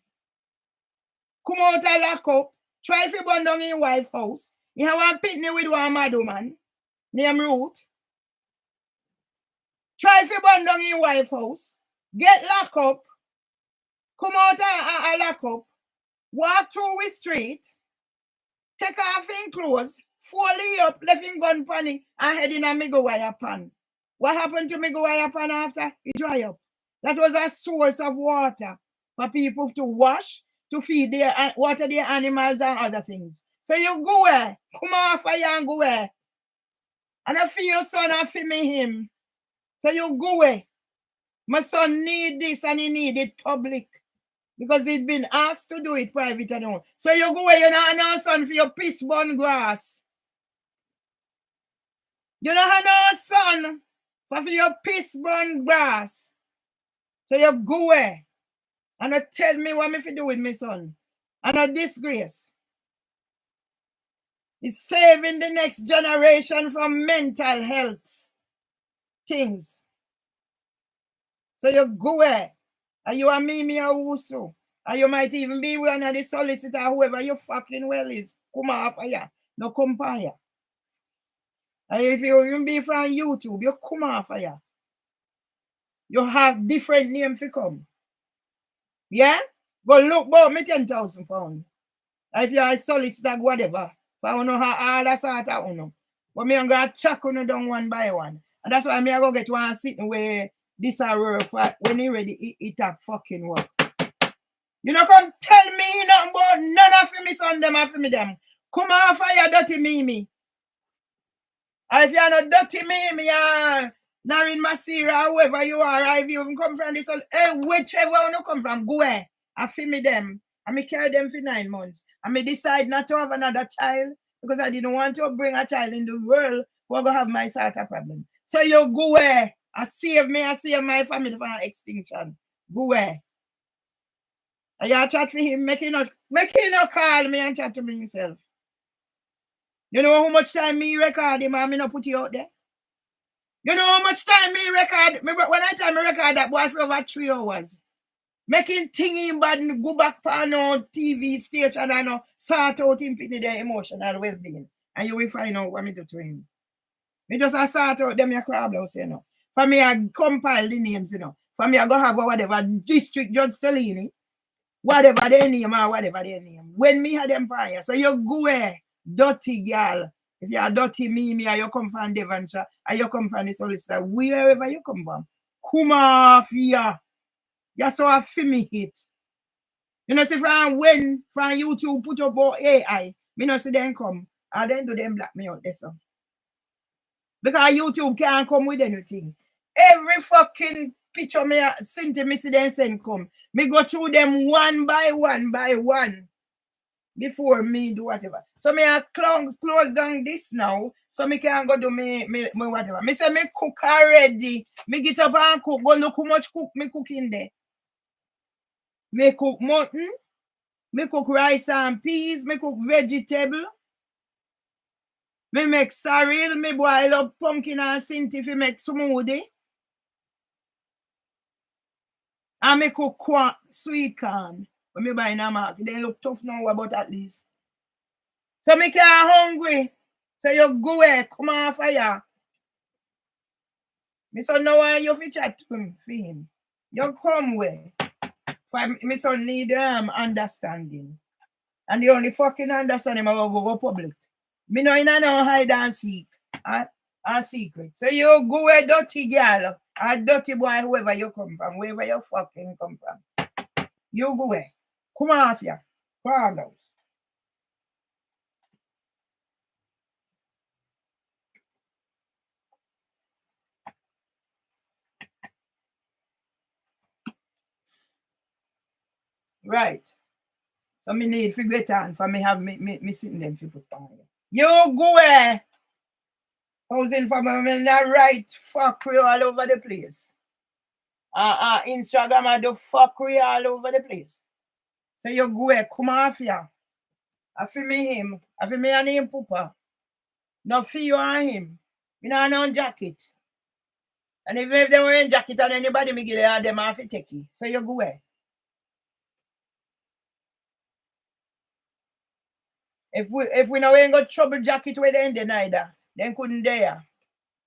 Come out and lock up. Try to burn down in your wife's house. You have one pitney with one mad woman named Ruth. Try to burn down in your wife's house. Get locked up. Come out and lock up. Walk through the street. Take off in clothes. Fully up. Left in gun panny. And head in a me go wire pan. What happened to me go wire pan after? It dry up. That was a source of water for people to wash, to feed their water their animals and other things. So you go where? Come off fire and go where? And I feel your son, I feel me him. So you go where? My son need this and he need it public. Because he's been asked to do it private and all. So you go where you not no son for your piss bun grass. You don't have no son for your piss bun grass. So you go where? And tell me what me fi do with my son. And a disgrace. It's saving the next generation from mental health things. So you go where? And you and me or who so? And you might even be one of the solicitor, whoever you fucking well is. Come off of ya. No compare. And if you even be from YouTube, you come off of ya. You have different names to come. Yeah? But look, about me £10,000. If you're a solicitor, whatever. But I don't know how all that sort of uno. But me I'm gonna check uno down one by one. And that's why me I go get one sitting where this a work for when he ready, it a fucking work. You know, come tell me nothing about none of me son them and me them. Come off of your dirty mimi. And if you're not dirty mimi, Narin Masira, whoever you are, if you even come from this, whichever one you come from, go where. I feel me them. And me carry them for 9 months. And me decide not to have another child because I didn't want to bring a child in the world who are going to have my sort of problem. So you go where? I save me, I save my family from extinction. Go where? And you chat for him, make him not call me and chat to me himself. You know how much time me record him and me not put you out there? You know how much time me record? When I time me record that boy for over 3 hours. Making thing bad and go back for no TV station and no sort out him in their emotional well-being. And you will find out what me do to him. Me just a sort out them your crab house, you know. For me, I compile the names, you know. For me, I go have whatever district Judge Stellini, whatever their name or whatever their name. When me had them fire. So you go where? Dirty girl. If you are dirty me, or you come from Devonshire, or you come from the solicitor, wherever you come from. Come off here. You saw a film hit. You know, see from when from YouTube put up about AI, me know see them come. And then do them black me out there so. Because YouTube can't come with anything. Every fucking picture me send to me see them send come. Me go through them one by one before me do whatever. So me I close down this now. So me can go do me whatever. Me say me cook already. Me get up and cook. Go look how much cook me cook in there. Me cook mutton, me cook rice and peas, me cook vegetable. Me make sorrel, me boil up pumpkin and cinti if make smoothie. And me cook sweet corn. When me buy in a market, they look tough now, but at least. So me can't hungry. So you go away, come on fire. Me son no want you fi chat to him for him. You come away. Me son need understanding. And the only fucking understanding about go public. Me know in no hide and seek. A secret. So you go a dirty girl, a dirty boy, whoever you come from, wherever you fucking come from. You go away. Come off here. Problems. Right. So me need to get on for me have me sitting them people fire. You go where? Housing for me not right fuckery all over the place. Instagram I do fuckery all over the place. So you go where? Come off here. I feel me him. I feel me and him pooper. No feel you and him. Me not no jacket. And if they wearing jacket and anybody me get it, them have to take it. So you go where? If we know we ain't got trouble jacket with them then neither, then couldn't dare.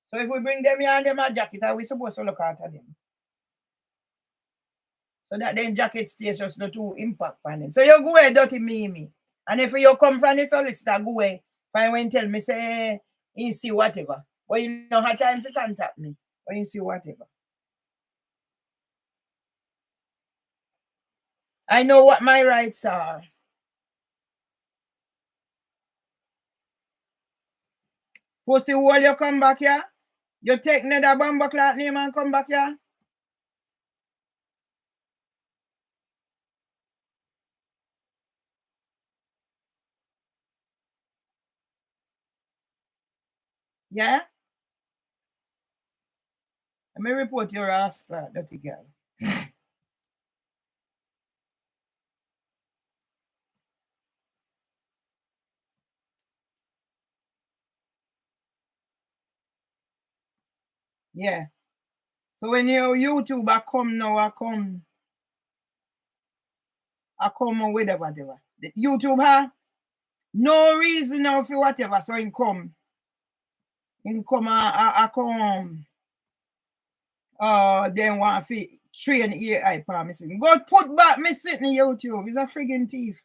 So if we bring them here and them a jacket, are we supposed to look after them? So that then jacket stays just not too impact on them. So you go away, dirty me. And if you come from the solicitor, go away. Fine when tell me say you see whatever. But you know have time to contact me. Or you see whatever. I know what my rights are. Pussy wall you come back here? You take another bomber clock name and come back here? Yeah? Let me report your ass, dirty girl. Yeah. So when your YouTube I come now, I come with whatever. The YouTube no reason now for whatever. So in come I come then want to train AI promising. Go put back me sitting in YouTube. He's a friggin' thief.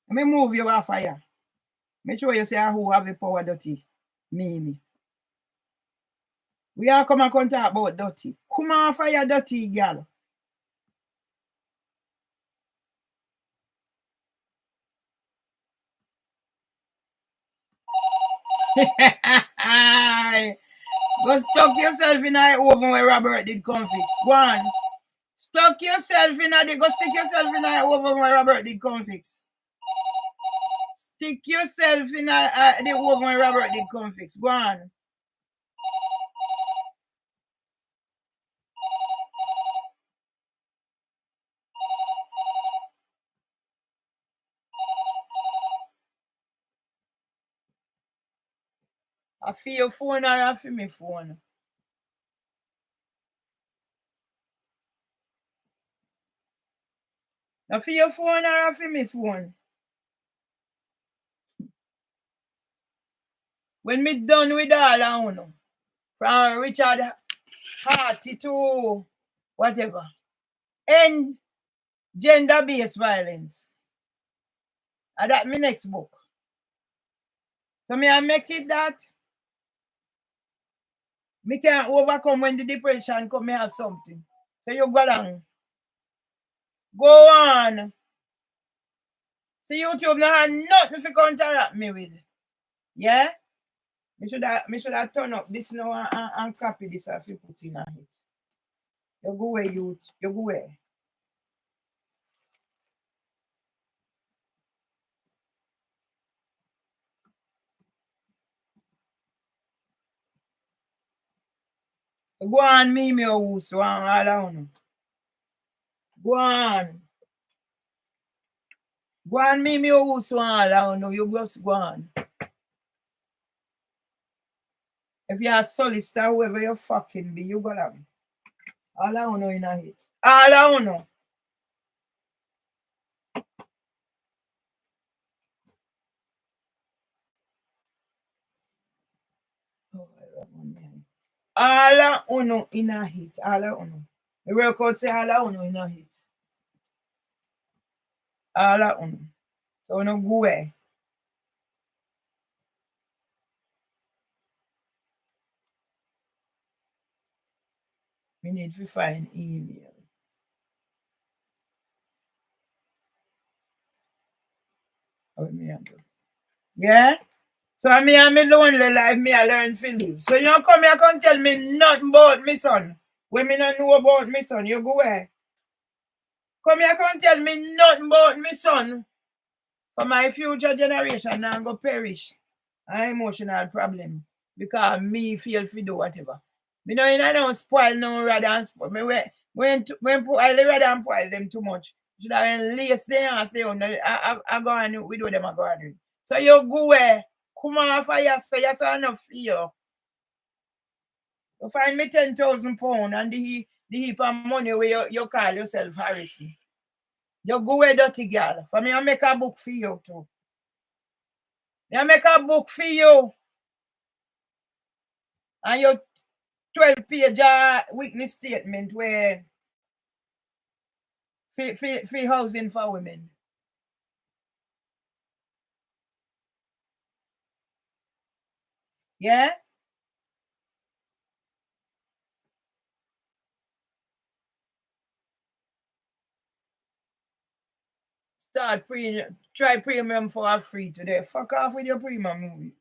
Let me move you off of here. Make sure you say who have the power dirty. Me. We are come and talk about dirty. Come off of your dirty girl. Go stuck yourself in a oven where Robert did come fix. One. Stuck yourself in go stick yourself in a oven where Robert did come fix. Stick yourself in the oven where Robert did come fix. Go on. I feel your phone or I feel my phone. I feel your phone or I feel my phone. When me done with all I know, from Richard Harty to whatever, end gender-based violence. And that's my next book. So me I make it that me can overcome when the depression come, me have something. So you go along. Go on. See YouTube now have nothing to counteract me with. Yeah? Me should have turn up this now and copy this if you put in a hit. You go away, youth. You go away. Go on, me who so all around. Go on. Go on, me who so all around. You just go on. If you're a solicitor, whoever you fucking be, you go on. All I know in a hit. All I know. All I know in a hit. All I know. The record say all I know in a hit. All I know. So no go away. We need to find email. What me do? Yeah? So me and me lonely life, me I learn to live. So you come here and tell me nothing about me son. When me not know about me son, you go where? Come here and tell me nothing about me son. For my future generation now go perish. An emotional problem. Because me feel fi do whatever. Me know I don't spoil no rather than spoil. Me when I rather than spoil them too much. Should I lace them and stay on I go on we do them I go on. So you go where? Come on for yes, so yes enough for you. You find me £10,000 and the heap of money where you call yourself Harrison. You go where dirty girl. For me, I make a book for you too. I make a book for you. And your 12-page witness statement where for housing for women. Yeah? Try premium for a free today. Fuck off with your premium movie.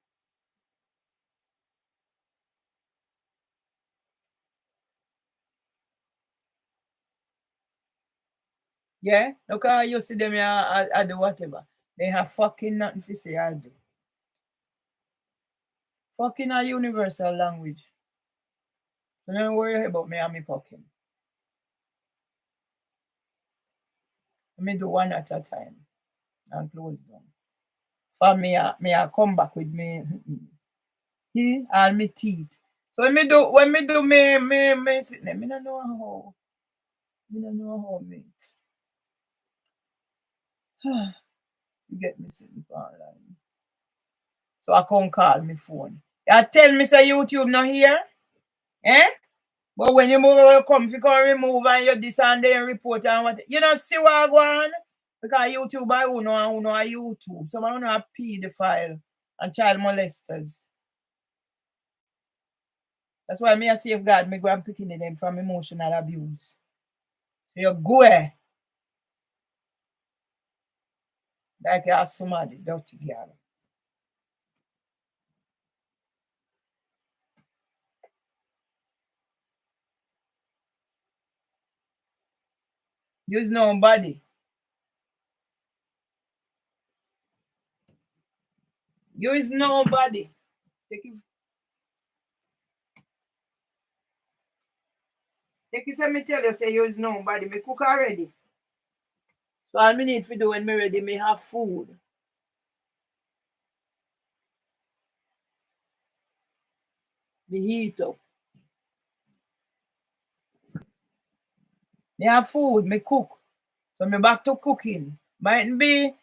Yeah? Look how you see them here I do whatever. They have fucking nothing to say I do. Fucking a universal language. So don't worry about me and me fucking. Let me do one at a time and close down. For me, I come back with me all my teeth. So when me do me sitting there, me don't know how. Me don't know how me. You get me sitting online. So I can't call me phone. You tell me say YouTube not here? Eh? But when you come, you can remove and you this and then report and what you know see what I go on? Because YouTube I who know a YouTube. Some of them are pedophile and child molesters. That's why me a safeguard me go and picking them from emotional abuse. So you go like you're somebody, dirty girl. Use nobody. Use nobody. Take it, let me tell you, say use nobody. Me cook already. So all me need to do when me ready, me have food. Me heat up. Me have food, me cook. So me back to cooking. Mightn't be